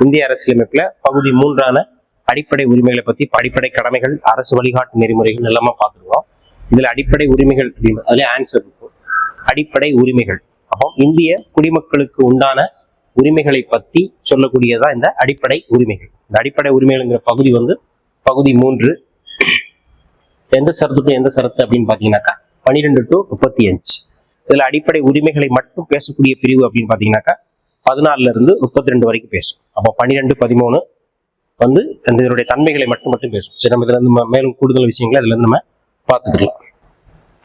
இந்திய அரசியலமைப்புல பகுதி 3 அடிப்படை உரிமைகளை பத்தி அடிப்படை கடமைகள், அரசு வழிகாட்டு நெறிமுறைகள் எல்லாமே பார்த்துருக்கோம். இதுல அடிப்படை உரிமைகள் அப்படின்னு அதுல ஆன்சர் இருக்கும். அடிப்படை உரிமைகள் அப்போ இந்திய குடிமக்களுக்கு உண்டான உரிமைகளை பத்தி சொல்லக்கூடியதான் இந்த அடிப்படை உரிமைகள். இந்த அடிப்படை உரிமைகள்ங்கிற பகுதி பகுதி 3. எந்த சரத்துக்கும் எந்த சரத்து அப்படின்னு பாத்தீங்கன்னாக்கா 12 to 35. இதுல அடிப்படை உரிமைகளை மட்டும் பேசக்கூடிய பிரிவு அப்படின்னு பாத்தீங்கன்னாக்கா 14 இருந்து 32 வரைக்கும் பேசும். அப்போ 12, 13 இதனுடைய தன்மைகளை மட்டும் பேசும். சரி, நம்ம இதுல இருந்து மேலும் கூடுதல் விஷயங்களை இதுல இருந்து நம்ம பார்த்துக்கலாம்.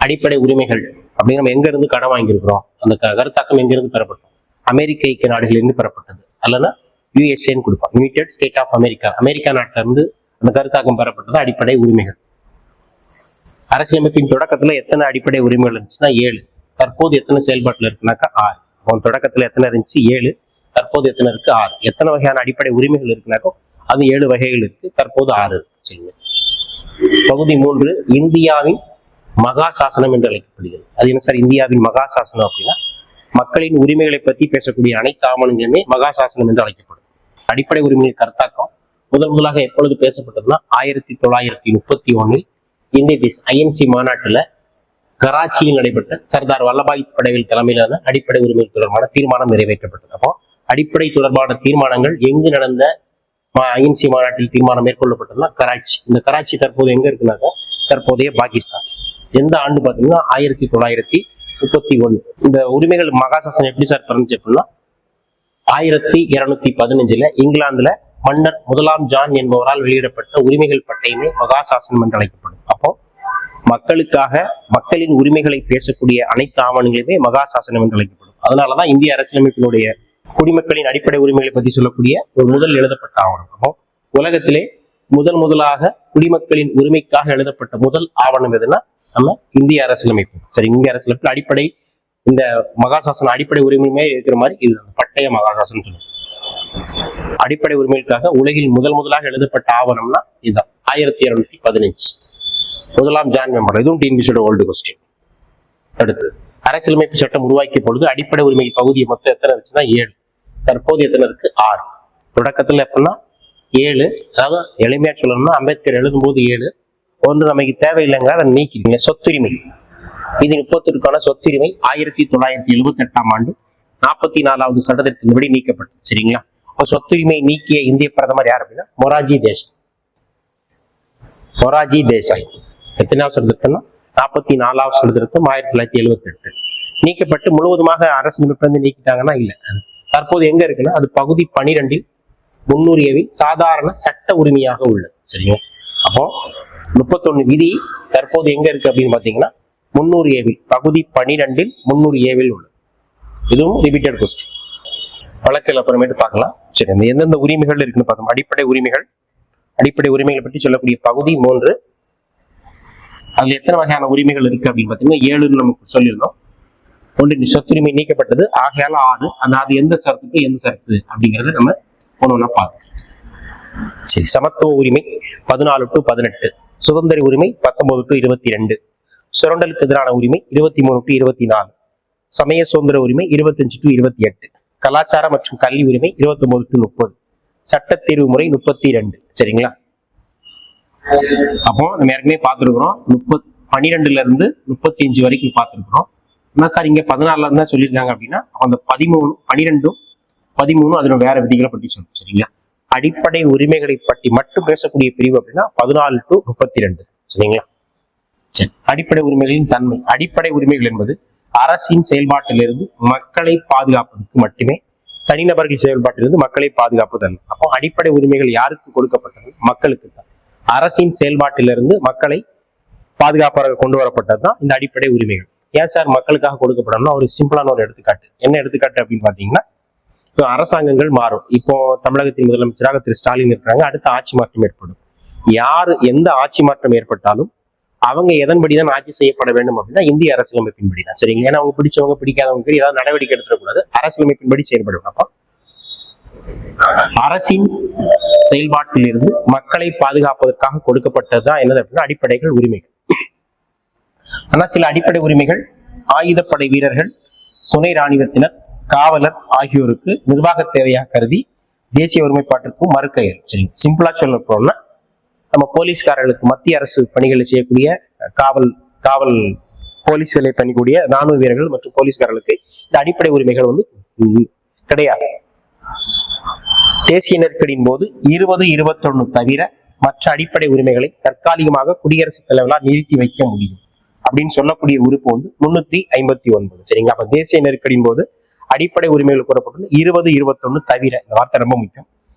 அடிப்படை உரிமைகள் அப்படின்னு நம்ம எங்க இருந்து கடன் வாங்கியிருக்கிறோம், அந்த கருத்தாக்கம் எங்க இருந்து பெறப்பட்டோம்? அமெரிக்க ஐக்கிய நாடுகளிலிருந்து பெறப்பட்டது, அல்லனா யுஎஸ்ஏன்னு கொடுப்போம், united state of America. America நாட்டில இருந்து அந்த கருத்தாக்கம் பெறப்பட்டது அடிப்படை உரிமைகள். அரசியலமைப்பின் தொடக்கத்துல எத்தனை அடிப்படை உரிமைகள் இருந்துச்சுன்னா 7. தற்போது எத்தனை செயல்பாட்டுல இருக்குனாக்கா 6. தொடக்கத்துல எத்தனை இருந்துச்சு 7, தற்போது எத்தனை இருக்கு 6. எத்தனை வகையான அடிப்படை உரிமைகள் இருக்குனாக்கோ அது 7 வகைகள் இருக்கு, தற்போது 6 இருக்கு. பகுதி 3 இந்தியாவின் மகா சாசனம் என்று அழைக்கப்படுகிறது. அது என்ன சார் இந்தியாவின் மகா சாசனம் அப்படின்னா மக்களின் உரிமைகளை பற்றி பேசக்கூடிய அனைத்து ஆவணங்களுமே மகா சாசனம் என்று அழைக்கப்படும். அடிப்படை உரிமைகள் கருத்தாக்கம் முதலாக எப்பொழுது பேசப்பட்டதுன்னா 1931 இந்திய தேச ஐஎன்சி மாநாட்டுல கராச்சியில் நடைபெற்ற சர்தார் வல்லபாய் படேல் தலைமையிலான அடிப்படை உரிமைகள் தொடர்பான தீர்மானம் நிறைவேற்றப்பட்டது. அப்போ அடிப்படை தொடர்பான தீர்மானங்கள் எங்கு நடந்த ஐஎன்சி மாநாட்டில் தீர்மானம் மேற்கொள்ளப்பட்டதுன்னா கராச்சி. இந்த கராச்சி தற்போது எங்க இருக்குனாக்கா தற்போதைய பாகிஸ்தான். எந்த ஆண்டு பாத்தீங்கன்னா 1931. இந்த உரிமைகள் மகாசாசனம் எப்படி சார் பிறந்துச்சு அப்படின்னா 1215 இங்கிலாந்துல மன்னர் 1 ஜான் என்பவரால் வெளியிடப்பட்ட உரிமைகள் பட்டயமே மகாசாசனம் என்று அழைக்கப்படும். அப்போ மக்களுக்காக மக்களின் உரிமைகளை பேசக்கூடிய அனைத்து ஆவணங்களுமே மகாசாசனம் என்று அழைக்கப்படும். அதனாலதான் இந்திய அரசியலமைப்பினுடைய குடிமக்களின் அடிப்படை உரிமைகளை பற்றி சொல்லக்கூடிய ஒரு முதல் எழுதப்பட்ட ஆவணம். அப்போ உலகத்திலே முதலாக குடிமக்களின் உரிமைக்காக எழுதப்பட்ட முதல் ஆவணம் எதுன்னா நம்ம இந்திய அரசியலமைப்பு. சரி, இந்திய அரசியலமைப்பு அடிப்படை இந்த மகாசாசன அடிப்படை உரிமையுமே இருக்கிற மாதிரி இது பட்டய மகாசாசனம் சொல்லுவோம். அடிப்படை உரிமைகளுக்காக உலகில் முதலாக எழுதப்பட்ட ஆவணம்னா இதுதான் 1215 1 ஜான் மெம்பர். இதுவும் டிஎன்பிசியோட ஓல்டு கொஸ்டின். அடுத்து அரசியலமைப்பு சட்டம் உருவாக்கிய பொழுது அடிப்படை உரிமை பகுதி மொத்தம் எத்தனை இருந்துச்சுன்னா 7. தற்போது எத்தனை இருக்கு 6. தொடக்கத்துல எப்படின்னா 7, அதாவது எளிமையா சொல்லணும்னா அம்பேத்கர் எழுதும்போது 7 நமக்கு தேவையில்லைங்க, அதை நீக்கிறீங்க. சொத்துரிமை இது 30க்கான சொத்துரிமை 1978 ஆண்டு 44வது சட்டத்தின்படி நீக்கப்பட்டது. சரிங்களா? இப்போ சொத்துரிமை நீக்கிய இந்திய பிரதமர் யார் அப்படின்னா மொராஜி தேசாய். எத்தனாவது சட்டத்திருத்தம்னா 44வது சட்டத்திருத்தம் 1978 நீக்கப்பட்டு முழுவதுமாக அரசியலமைப்பு நீக்கிட்டாங்கன்னா இல்ல. தற்போது எங்க இருக்குன்னா அது பகுதி 12 முன்னுரிமையில் சாதாரண சட்ட உரிமையாக உள்ளது. சரிங்களா? அப்போ 31 விதி தற்போது எங்க இருக்கு அப்படின்னு பாத்தீங்கன்னா முன்னுரிமையில் பகுதி 12 முன்னுரிமையில் உள்ளது. இதுவும் ரிப்பீட்டட் கொஸ்டின். வழக்கில் அப்புறமேட்டு பார்க்கலாம். சரி, அந்த எந்தெந்த உரிமைகள் இருக்குன்னு பார்த்தோம். அடிப்படை உரிமைகளை பற்றி சொல்லக்கூடிய பகுதி 3. அதுல எத்தனை வகையான உரிமைகள் இருக்கு அப்படின்னு பாத்தீங்கன்னா 7 நமக்கு சொல்லியிருந்தோம். ஒன்று சொத்துரிமை நீக்கப்பட்டது, ஆகையால 6. அது எந்த சரத்துக்கு எந்த சரத்து அப்படிங்கறத நம்ம ஒண்ணு பார்த்தோம். சரி, சமத்துவ உரிமை 14 to 18, சுதந்திர உரிமை 19 to 22, சுரண்டலுக்கு எதிரான உரிமை 23 to 24, சமய சுதந்திர உரிமை 25 to 28, கலாச்சார மற்றும் கல்வி உரிமை 29 to 30, சட்ட தேர்வு முறை 32. சரிங்களா? அப்போ நம்ம ஏற்கனவே பார்த்துருக்கிறோம் 12 இருந்து 35 வரைக்கும் பார்த்துருக்கிறோம். என்ன சார் இங்க 14 இருந்தா சொல்லியிருக்காங்க அப்படின்னா அந்த 13, 12, 13 அதோட வேற விதிகளை பற்றி சொல்லணும். சரிங்களா? அடிப்படை உரிமைகளை பற்றி மட்டும் பேசக்கூடிய பிரிவு அப்படின்னா 14 to 32. சரிங்களா? சரி, அடிப்படை உரிமைகளின் தன்மை. அடிப்படை உரிமைகள் என்பது அரசின் செயல்பாட்டிலிருந்து மக்களை பாதுகாப்பதற்கு மட்டுமே, தனிநபர்கள் செயல்பாட்டிலிருந்து மக்களை பாதுகாப்பதல்ல. அப்போ அடிப்படை உரிமைகள் யாருக்கு கொடுக்கப்பட்டது? மக்களுக்கு தான். அரசின் செயல்பாட்டிலிருந்து மக்களை பாதுகாப்பாக கொண்டு வரப்பட்டதுதான் இந்த அடிப்படை உரிமைகள். ஏன் சார் மக்களுக்காக கொடுக்கப்படணும்னா ஒரு சிம்பிளான ஒரு எடுத்துக்காட்டு. என்ன எடுத்துக்காட்டு அப்படின்னு பாத்தீங்கன்னா இப்போ அரசாங்கங்கள் மாறும். இப்போ தமிழகத்தின் முதலமைச்சராக திரு ஸ்டாலின் இருக்கிறாங்க, அடுத்த ஆட்சி மாற்றம் ஏற்படும். எந்த ஆட்சி மாற்றம் ஏற்பட்டாலும் அவங்க எதன்படிதான் ஆட்சி செய்யப்பட வேண்டும் அப்படின்னா இந்திய அரசியலமைப்பின்படி தான். சரிங்களா? ஏன்னா அவங்க பிடிச்சவங்க பிடிக்காதவங்க ஏதாவது நடவடிக்கை எடுத்துடக்கூடாது, அரசியலமைப்பின்படி செயல்படும். அப்போ அரசின் செயல்பாட்டில் இருந்து மக்களை பாதுகாப்பதற்காக கொடுக்கப்பட்டதுதான் என்னது அப்படின்னா அடிப்படைகள் உரிமைகள். ஆனா சில அடிப்படை உரிமைகள் ஆயுதப்படை வீரர்கள், துணை ராணுவத்தினர், காவலர் ஆகியோருக்கு நிர்வாக தேவையாக கருதி தேசிய ஒருமைப்பாட்டிற்கும் மறுக்கையல். சரிங்க, சிம்பிளா சொல்ல போனோம்னா நம்ம போலீஸ்காரர்களுக்கு மத்திய அரசு பணிகளை செய்யக்கூடிய காவல் காவல் போலீஸ் வேலை பண்ணக்கூடிய ராணுவ வீரர்கள் மற்றும் போலீஸ்காரர்களுக்கு இந்த அடிப்படை உரிமைகள் வந்து கிடையாது. தேசிய நெருக்கடியின் போது 20-21 தவிர மற்ற அடிப்படை உரிமைகளை தற்காலிகமாக குடியரசுத் தலைவரால் நிறுத்தி வைக்க முடியும் அப்படின்னு சொல்லக்கூடிய உறுப்பு வந்து 359. சரிங்களா, அப்ப தேசிய நெருக்கடியின் போது அடிப்படை உரிமைகள் கூறப்பட்டுள்ள 20-21 தவிர, இந்த வார்த்தை ரொம்ப முக்கியம்.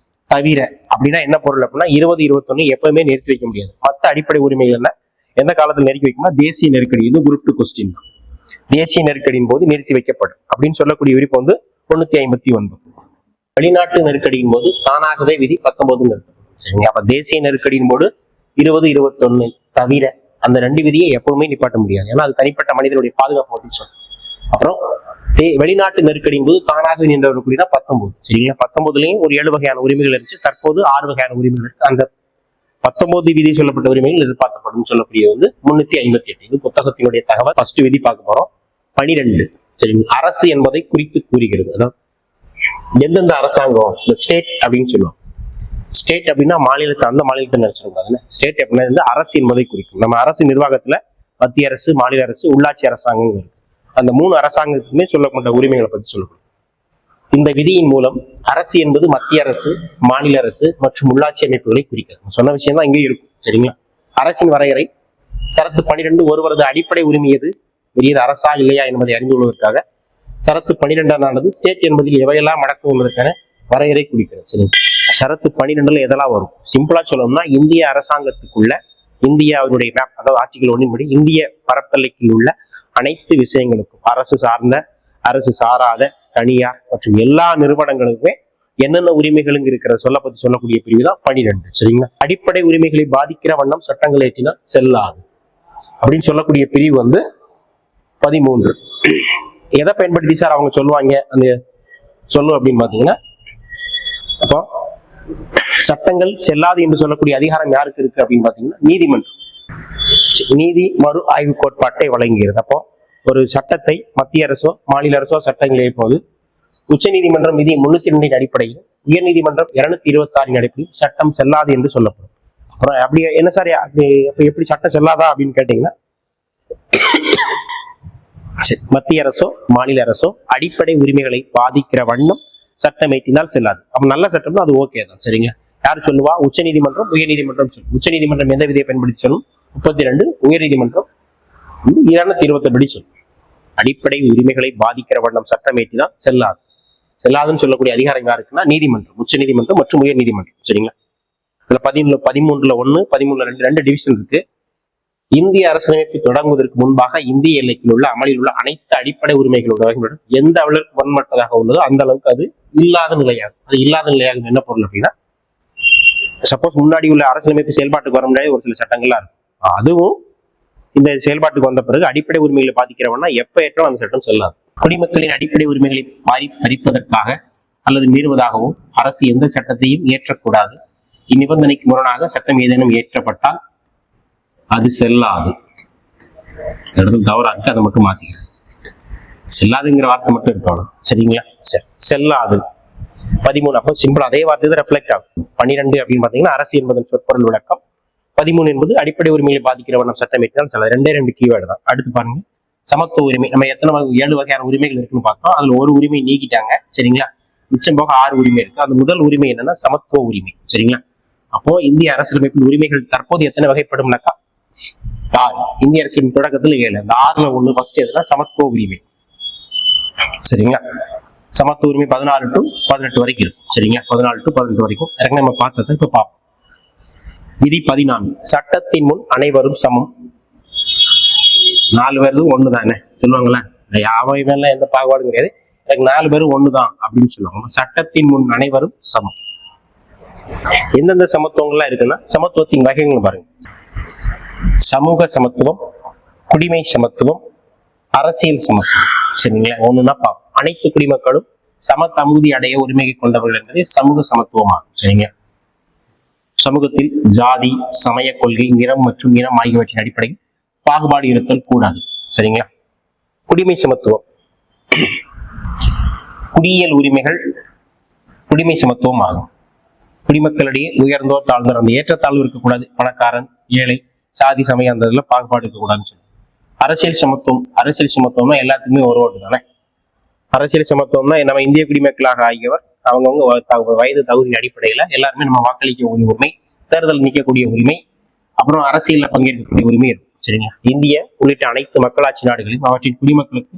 தவிர அப்படின்னா என்ன பொருள் அப்படின்னா 20-21 எப்பவுமே நிறுத்தி வைக்க முடியாது. மற்ற அடிப்படை உரிமைகள்ல எந்த காலத்தில் நிறுத்தி வைக்கும்னா தேசிய நெருக்கடி, இது குரூப் 2 கொஸ்டின் தான். தேசிய நெருக்கடியின் போது நிறுத்தி வைக்கப்படும் அப்படின்னு சொல்லக்கூடிய விருப்ப வந்து 359. வெளிநாட்டு நெருக்கடியின் போது தானாகவே விதி 19 நிறுத்தப்படும். சரிங்களா, அப்ப தேசிய நெருக்கடியின் போது 20-21 தவிர அந்த 2 விதியை எப்பவுமே நிப்பாட்ட முடியாது. ஏன்னா அது தனிப்பட்ட மனிதனுடைய பாதுகாப்பு பற்றி சொல்லும். அப்புறம் வெளிநாட்டு நெருக்கடியின் போது தானாக நின்றவர்களுக்கு 19. சரிங்களா, 19லயும் ஒரு 7 வகையான உரிமைகள் இருந்துச்சு. தற்போது 6 வகையான உரிமைகள் இருக்கு. அந்த 19 விதி சொல்லப்பட்ட உரிமைகள் எதிர்பார்க்கப்படும் சொல்லக்கூடிய வந்து 358. இது புத்தகத்தினுடைய தகவல். ஃபர்ஸ்ட் விதி பார்க்க போறோம். 12. சரிங்களா, அரசு என்பதை குறித்து கூறுகிறது. அதான் எந்தெந்த அரசாங்கம், இந்த ஸ்டேட் அப்படின்னு சொல்லுவோம். ஸ்டேட் அப்படின்னா மாநிலத்தை, அந்த மாநிலத்தை நினைச்சிருக்காங்க. ஸ்டேட் அப்படின்னா அரசு என்பதை குறிக்கும். நம்ம அரசு நிர்வாகத்துல மத்திய அரசு, மாநில அரசு, உள்ளாட்சி அரசாங்கம் இருக்கு. அந்த 3 அரசாங்கத்துக்குமே சொல்லப்பட்ட உரிமைகளை பற்றி சொல்லப்படும். இந்த விதியின் மூலம் அரசு என்பது மத்திய அரசு, மாநில அரசு மற்றும் உள்ளாட்சி அமைப்புகளை குறிக்கிறது. சொன்ன விஷயம் தான் இங்கே இருக்கும். சரிங்களா, அரசின் வரையறை சரத்து 12 ஒருவரது அடிப்படை உரிமை எது, பெரியது அரசா இல்லையா என்பதை அறிந்து கொள்வதற்காக சரத்து 12 ஸ்டேட் என்பதில் எவையெல்லாம் அடக்கும் என்பதற்கான வரையறை குறிக்கிறது. சரிங்க, சரத்து 12 எதெல்லாம் வரும்? சிம்பிளா சொல்லணும்னா இந்திய அரசாங்கத்துக்குள்ள இந்தியாவுடைய மேப், அதாவது ஆர்டிகல் 1 படி இந்திய பரப்பெல்லைக்குள் உள்ள அனைத்து விஷயங்களுக்கும் அரசு சார்ந்த, அரசு சாராத, தனியார் மற்றும் எல்லா நிறுவனங்களுக்குமே என்னென்ன உரிமைகளும் இருக்கிற சொல்லக்கூடிய பிரிவு தான் 12. சரிங்களா, அடிப்படை உரிமைகளை பாதிக்கிற வண்ணம் சட்டங்கள் ஏற்றினால் செல்லாது அப்படின்னு சொல்லக்கூடிய பிரிவு வந்து 13. எதை பயன்படுத்தி சார் அவங்க சொல்லுவாங்க அந்த சொல்லும் அப்படின்னு பாத்தீங்கன்னா, அப்போ சட்டங்கள் செல்லாது என்று சொல்லக்கூடிய அதிகாரம் யாருக்கு இருக்கு அப்படின்னு பாத்தீங்கன்னா நீதிமன்றம். நீதி மறு ஆய்வு கோட்பாட்டை வழங்குகிறது. அப்போ ஒரு சட்டத்தை மத்திய அரசோ மாநில அரசோ சட்டங்களே போது உச்ச நீதிமன்றம் விதி 302 அடிப்படையில், உயர் நீதிமன்றம் 226 அடிப்படையில் சட்டம் செல்லாது என்று சொல்லப்படும். அப்புறம் அப்படி என்ன சார் எப்படி சட்டம் செல்லாதா அப்படின்னு கேட்டீங்கன்னா, மத்திய அரசோ மாநில அரசோ அடிப்படை உரிமைகளை பாதிக்கிற வண்ணம் சட்டம் ஏற்றினால் செல்லாது. அப்ப நல்ல சட்டம்னா அது ஓகே தான். சரிங்க, யார் சொல்லுவா? உச்ச நீதிமன்றம், உயர் நீதிமன்றம் சொல்லும். உச்ச நீதிமன்றம் எந்த விதியை பயன்படுத்தி சொல்லும்? 32. உயர் நீதிமன்றம் 228 படி சொல்லும். அடிப்படை உரிமைகளை பாதிக்கிற வண்ணம் சட்டம் ஏற்றினால் செல்லாது. செல்லாதுன்னு சொல்லக்கூடிய அதிகாரம் யாருக்குன்னா நீதிமன்றம், உச்ச நீதிமன்றம் மற்றும் உயர் நீதிமன்றம். சரிங்களா, இதுல 13ல 1, 13ல 2 டிவிஷன் இருக்கு. இந்திய அரசியலமைப்பு தொடங்குவதற்கு முன்பாக இந்திய எல்லைக்குள் உள்ள அமலில் உள்ள அனைத்து அடிப்படை உரிமைகளோட எந்த அளவுக்கு வன்மட்டதாக உள்ளதோ அந்த அளவுக்கு அது இல்லாத நிலையாகும். அது இல்லாத நிலையாகும் என்ன பொருள் அப்படின்னா, சப்போஸ் முன்னாடி உள்ள அரசியலமைப்பு செயல்பாட்டுக்கு வர முடியாத ஒரு சில சட்டங்கள்லாம் இருக்கும். அதுவும் இந்த செயல்பாட்டுக்கு வந்த பிறகு அடிப்படை உரிமைகளை பாதிக்கிறவனா எப்ப ஏற்றம் அந்த சட்டம் செல்லாது. குடிமக்களின் அடிப்படை உரிமைகளை பறிப்பதற்காக அல்லது மீறுவதாகவும் அரசு எந்த சட்டத்தையும் இயற்றக்கூடாது. இந்நிபந்தனைக்கு முரணாக சட்டம் ஏதேனும் இயற்றப்பட்டால் அது செல்லாது. தவறா இருக்கு, அதை மட்டும் மாத்திக்கிறேன். செல்லாதுங்கிற வார்த்தை மட்டும் இருக்கணும். சரிங்களா, சரி, செல்லாது 13. அப்போ சிம்பிள் அதே வார்த்தை தான் ரெஃப்ளெக்ட் ஆகும். 12 அப்படின்னு பாத்தீங்கன்னா அரசு என்பதன் சொற்பொருள் விளக்கம். 13 என்பது அடிப்படை உரிமையை பாதிக்கிற வண்ணம் சட்டம் ஏற்றினால் செல்லாது. 2 கீவேர்டு தான். அடுத்து பாருங்க, சமத்துவ உரிமை. நம்ம எத்தனை 7 வகையான உரிமைகள் இருக்குன்னு பார்த்தோம். அதுல ஒரு உரிமை நீக்கிட்டாங்க. சரிங்களா, மிச்சம் போக 6 உரிமை இருக்கு. அந்த முதல் உரிமை என்னன்னா சமத்துவ உரிமை. சரிங்களா, அப்போ இந்திய அரசியலமைப்பின் உரிமைகள் தற்போது எத்தனை வகைப்படும்னாக்கா 6. இந்திய அரசியல் தொடக்கத்தில் 7. அந்த 6ல 1 ஃபர்ஸ்ட் எதுனா சமத்துவ உரிமை. சரிங்களா, சமத்துவ உரிமை 16 to 18 வரைக்கும் இருக்கும். சரிங்களா, 14 to 18 வரைக்கும் நம்ம பார்த்ததை இப்ப பார்ப்போம். விதி 14. சட்டத்தின் முன் அனைவரும் சமம். 4 பேரும் ஒண்ணுதானே சொல்லுவாங்களா? யாவையெல்லாம் எந்த பாகுபாடும் கிடையாது, எனக்கு 4 பேரும் ஒண்ணுதான் அப்படின்னு சொல்லுவாங்க. சட்டத்தின் முன் அனைவரும் சமம். எந்தெந்த சமத்துவங்கள்லாம் இருக்குன்னா சமத்துவத்தின் வகைகள் பாருங்க. சமூக சமத்துவம், குடிமை சமத்துவம், அரசியல் சமத்துவம். சரிங்களா, ஒண்ணுன்னா பாவம். அனைத்து குடிமக்களும் சம தகுதி அடைய உரிமையை கொண்டவர்கள் என்பது சமூக சமத்துவமாகும். சரிங்களா, சமூகத்தில் ஜாதி, சமய கொள்கை, நிறம் மற்றும் இனம் ஆகியவற்றின் அடிப்படையில் பாகுபாடு இருத்தல் கூடாது. சரிங்களா, குடிமை சமத்துவம், குடியியல் உரிமைகள் குடிமை சமத்துவம் ஆகும். குடிமக்களிடையே உயர்ந்தோர் தாழ்ந்தோர் அந்த ஏற்றத்தாழ்வு இருக்கக்கூடாது, பணக்காரன் ஏழை சாதி சமயம் அந்த இதுல பாகுபாடு இருக்கக்கூடாதுன்னு சொல்லி. அரசியல் சமத்துவம்னா எல்லாத்துக்குமே ஒரு ஓட்டு தானே. அரசியல் சமத்துவம்னா நம்ம இந்திய குடிமக்களாக ஆகியவர் அவங்கவுங்க வயது தகுதியின் அடிப்படையில எல்லாருமே நம்ம வாக்களிக்க உரிமை, தேர்தல் நிற்கக்கூடிய உரிமை, அப்புறம் அரசியல்ல பங்கேற்கக்கூடிய உரிமை இருக்கும். சரிங்களா? இந்திய உள்ளிட்ட அனைத்து மக்களாட்சி நாடுகளிலும் அவற்றின் குடிமக்களுக்கு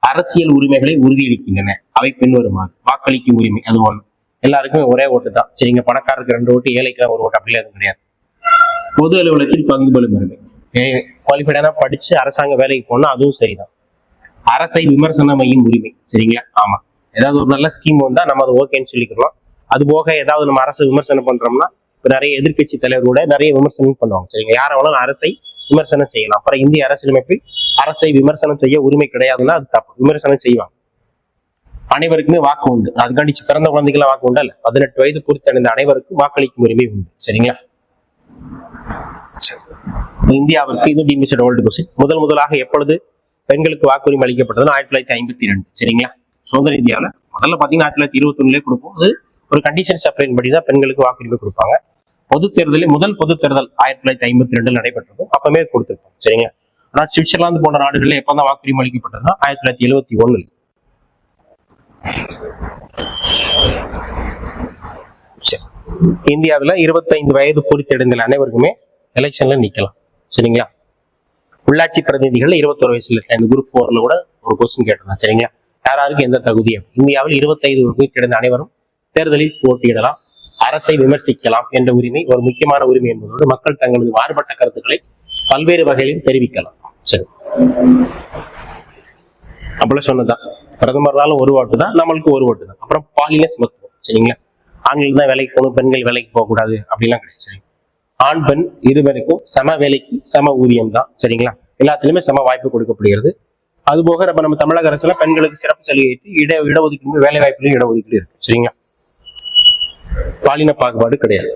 அரசியல் உரிமைகளை உறுதியளிக்கின்றன. அவை பின்வருமாறு: வாக்களிக்கும் உரிமை, அது ஒண்ணு. எல்லாருக்குமே ஒரே ஓட்டு தான். சரிங்க? பணக்காரருக்கு 2 ஓட்டு, ஏழைக்கு ஒரு ஓட்டு, அப்படிலாம் எதுவும் கிடையாது. பொது அலுவலகத்தில் பங்கு பெறும் உரிமை. குவாலிஃபைடான படிச்சு அரசாங்க வேலைக்கு போனா அதுவும் சரிதான். அரசை விமர்சனமையும் உரிமை. சரிங்களா? ஆமா, ஏதாவது ஒரு நல்ல ஸ்கீம் வந்தா நம்ம அது ஓகேன்னு சொல்லிக்கிறோம். அது போக ஏதாவது நம்ம அரசை விமர்சனம் பண்றோம்னா இப்ப நிறைய எதிர்கட்சி தலைவரோட நிறைய விமர்சனம் பண்ணுவாங்க. சரிங்க? யாராவது அரசை விமர்சனம் செய்யலாம். அப்புறம் இந்திய அரசியலமைப்பில் அரசை விமர்சனம் செய்ய உரிமை கிடையாதுன்னா அது தப்பு. விமர்சனம் செய்வாங்க. அனைவருக்குமே வாக்கு உண்டு. அதுக்காண்டி பிறந்த குழந்தைகள் வாக்கு உண்டா இல்ல? 18 வயது பூர்த்தி அனைவருக்கும் வாக்களிக்கும் உரிமை உண்டு. சரிங்களா? இந்தியாவிற்கு இது டிமிஷன் வேர்ல்டு கொஸ்டின். முதலாக எப்பொழுது பெண்களுக்கு வாக்குரிமை அளிக்கப்பட்டதுன்னு 1952. சரிங்களா? சுதந்திர இந்தியாவில் முதல்ல பாத்தீங்கன்னா 1921 கொடுப்போம். அது ஒரு கண்டிஷன் சப்ளைன் படி தான் பெண்களுக்கு வாக்குரிமை கொடுப்பாங்க. பொது தேர்தலில் முதல் பொது தேர்தல் 1952 நடைபெற்றதும் அப்பவே கொடுத்திருப்போம். சரிங்களா? ஆனா சுவிட்சர்லாந்து போன்ற நாடுகளில் எப்பதான் வாக்குரிமை அளிக்கப்பட்டதுன்னா 1971. இந்தியாவில் 25 வயது பூர்த்தி அனைவருக்குமே எலெக்ஷன்ல நிக்கலாம். சரிங்களா? உள்ளாட்சி பிரதிநிதிகள் 21 வயசுல இருக்க குரூப் 4ல கூட ஒரு கொஸ்டின் கேட்டிருந்தேன். சரிங்களா? யாராருக்கு எந்த தகுதி? இந்தியாவில் 25 பூர்த்தி அனைவரும் தேர்தலில் போட்டியிடலாம், அரசை விமர்சிக்கலாம் என்ற உரிமை ஒரு முக்கியமான உரிமை என்பதோடு மக்கள் தங்களது மாறுபட்ட கருத்துக்களை பல்வேறு வகையிலும் தெரிவிக்கலாம். சரி, அப்பல சொன்னதான் பிரதமர்னாலும் ஒரு ஓட்டு தான், நம்மளுக்கு ஒரு ஓட்டு தான். அப்புறம் பாலின சமத்துவம். சரிங்களா? ஆண்கள் தான் வேலைக்கு போகணும், பெண்கள் வேலைக்கு போக கூடாது அப்படிலாம் கிடையாது. சரி, ஆண் பெண் இருவருக்கும் சம வேலைக்கு சம ஊதியம் தான். சரிங்களா? எல்லாத்துலயுமே சம வாய்ப்பு கொடுக்கப்படுகிறது. அதுபோக நம்ம தமிழக அரசுல பெண்களுக்கு சிறப்பு சலுகை இடஒதுக்கீடு, வேலை வாய்ப்புலையும் இடஒதுக்கீடு இருக்கு. சரிங்களா? பாலின பாகுபாடு கிடையாது.